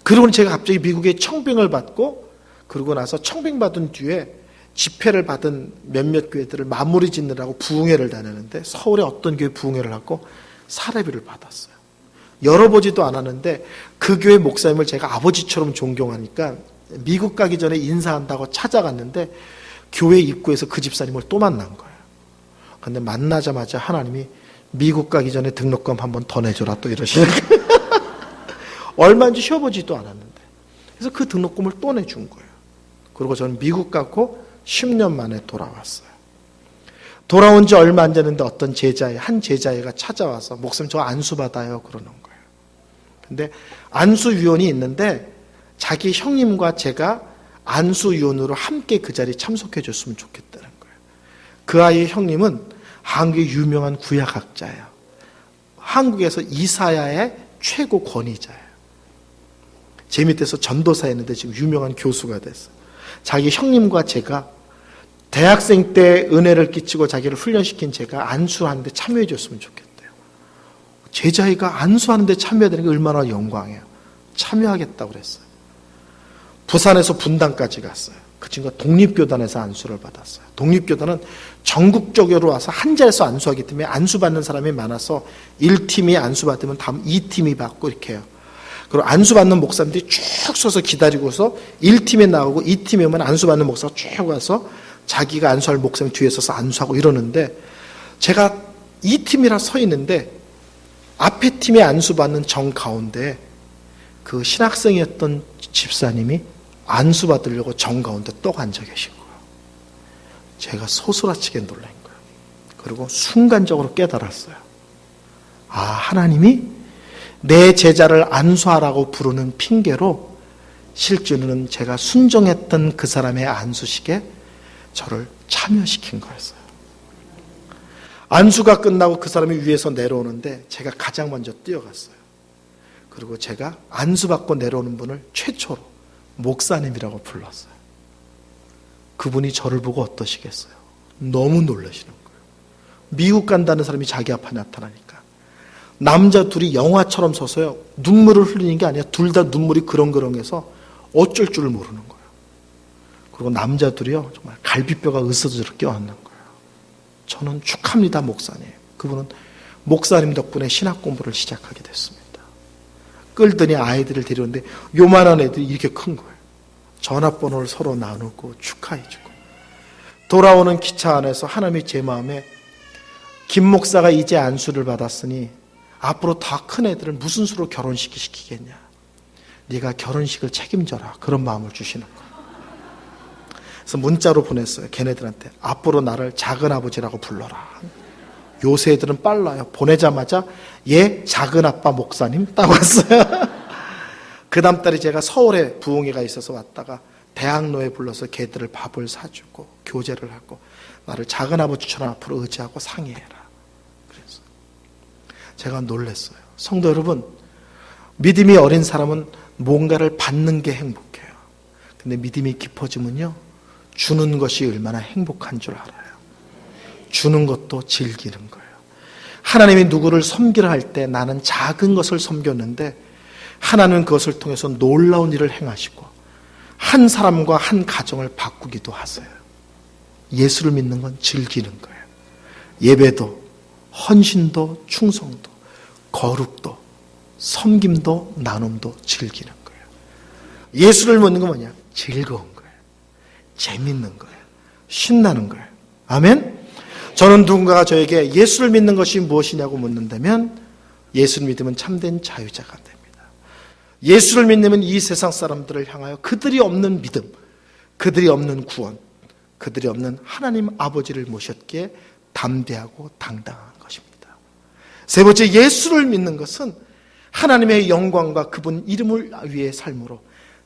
그리고는 제가 갑자기 미국에 청빙을 받고, 그러고 나서 청빙 받은 뒤에 집회를 받은 몇몇 교회들을 마무리 짓느라고 부흥회를 다녔는데 서울에 어떤 교회 부흥회를 하고 사례비를 받았어요. 열어보지도 않았는데 그 교회 목사님을 제가 아버지처럼 존경하니까 미국 가기 전에 인사한다고 찾아갔는데 교회 입구에서 그 집사님을 또 만난 거예요. 근데 만나자마자 하나님이 미국 가기 전에 등록금 한 번 더 내줘라 또 이러시는 거예요. 얼마인지 쉬어보지도 않았는데. 그래서 그 등록금을 또 내준 거예요. 그리고 저는 미국 갔고 10년 만에 돌아왔어요. 돌아온 지 얼마 안 됐는데 어떤 한 제자애가 찾아와서 목사님 저 안수 받아요 그러는 거예요. 근데 안수위원이 있는데 자기 형님과 제가 안수위원으로 함께 그 자리에 참석해 줬으면 좋겠다는 거예요. 그 아이의 형님은 한국의 유명한 구약학자예요. 한국에서 이사야의 최고 권위자예요. 제 밑에서 전도사였는데 지금 유명한 교수가 됐어요. 자기 형님과 제가 대학생 때 은혜를 끼치고 자기를 훈련시킨 제가 안수하는데 참여해 줬으면 좋겠대요. 제자애가 안수하는데 참여되는 게 얼마나 영광이에요. 참여하겠다고 그랬어요. 부산에서 분당까지 갔어요. 그 친구가 독립교단에서 안수를 받았어요. 독립교단은 전국적으로 와서 한 자리에서 안수하기 때문에 안수받는 사람이 많아서 1팀이 안수받으면 다음 2팀이 받고 이렇게 해요. 그리고 안수받는 목사님들이 쭉 서서 기다리고서 1팀에 나오고 2팀에 오면 안수받는 목사가 쭉 와서 자기가 안수할 목사님 뒤에 서서 안수하고 이러는데 제가 2팀이라 서 있는데 앞에 팀에 안수받는 정 가운데 그 신학생이었던 집사님이 안수받으려고 정 가운데 떡 앉아 계신 거예요. 제가 소스라치게 놀란 거예요. 그리고 순간적으로 깨달았어요. 아, 하나님이 내 제자를 안수하라고 부르는 핑계로 실제로는 제가 순종했던 그 사람의 안수식에 저를 참여시킨 거였어요. 안수가 끝나고 그 사람이 위에서 내려오는데 제가 가장 먼저 뛰어갔어요. 그리고 제가 안수받고 내려오는 분을 최초로 목사님이라고 불렀어요. 그분이 저를 보고 어떠시겠어요? 너무 놀라시는 거예요. 미국 간다는 사람이 자기 앞에 나타나니까. 남자 둘이 영화처럼 서서요. 눈물을 흘리는 게 아니라 둘 다 눈물이 그렁그렁해서 어쩔 줄을 모르는 거예요. 그리고 남자 둘이요. 정말 갈비뼈가 으스러져 껴안는 거예요. 저는 축하합니다, 목사님. 그분은 목사님 덕분에 신학 공부를 시작하게 됐습니다. 끌더니 아이들을 데려오는데 요만한 애들이 이렇게 큰 거예요. 전화번호를 서로 나누고 축하해주고. 돌아오는 기차 안에서 하나님이 제 마음에 김 목사가 이제 안수를 받았으니 앞으로 더 큰 애들을 무슨 수로 결혼식을 시키겠냐. 네가 결혼식을 책임져라. 그런 마음을 주시는 거예요. 그래서 문자로 보냈어요. 걔네들한테. 앞으로 나를 작은 아버지라고 불러라. 요새 애들은 빨라요. 보내자마자 예 작은 아빠 목사님 딱 왔어요. 그 다음 달에 제가 서울에 부흥회가 있어서 왔다가 대학로에 불러서 걔들을 밥을 사주고 교제를 하고 나를 작은 아버지처럼 앞으로 의지하고 상의해라. 그래서 제가 놀랐어요. 성도 여러분, 믿음이 어린 사람은 뭔가를 받는 게 행복해요. 근데 믿음이 깊어지면요, 주는 것이 얼마나 행복한 줄 알아요. 주는 것도 즐기는 거예요. 하나님이 누구를 섬기려 할 때 나는 작은 것을 섬겼는데 하나님은 그것을 통해서 놀라운 일을 행하시고 한 사람과 한 가정을 바꾸기도 하세요. 예수를 믿는 건 즐기는 거예요. 예배도, 헌신도, 충성도, 거룩도, 섬김도, 나눔도 즐기는 거예요. 예수를 믿는 건 뭐냐? 즐거운 거예요. 재밌는 거예요. 신나는 거예요. 아멘? 저는 누군가가 저에게 예수를 믿는 것이 무엇이냐고 묻는다면 예수를 믿으면 참된 자유자가 됩니다. 예수를 믿으면 이 세상 사람들을 향하여 그들이 없는 믿음, 그들이 없는 구원, 그들이 없는 하나님 아버지를 모셨기에 담대하고 당당한 것입니다. 세 번째, 예수를 믿는 것은 하나님의 영광과 그분 이름을 위해 삶으로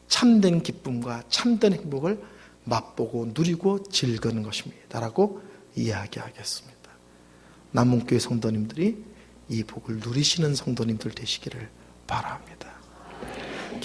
참된 기쁨과 참된 행복을 맛보고 누리고 즐기는 것입니다. 라고 이야기하겠습니다. 남문교회 성도님들이 이 복을 누리시는 성도님들 되시기를 바랍니다.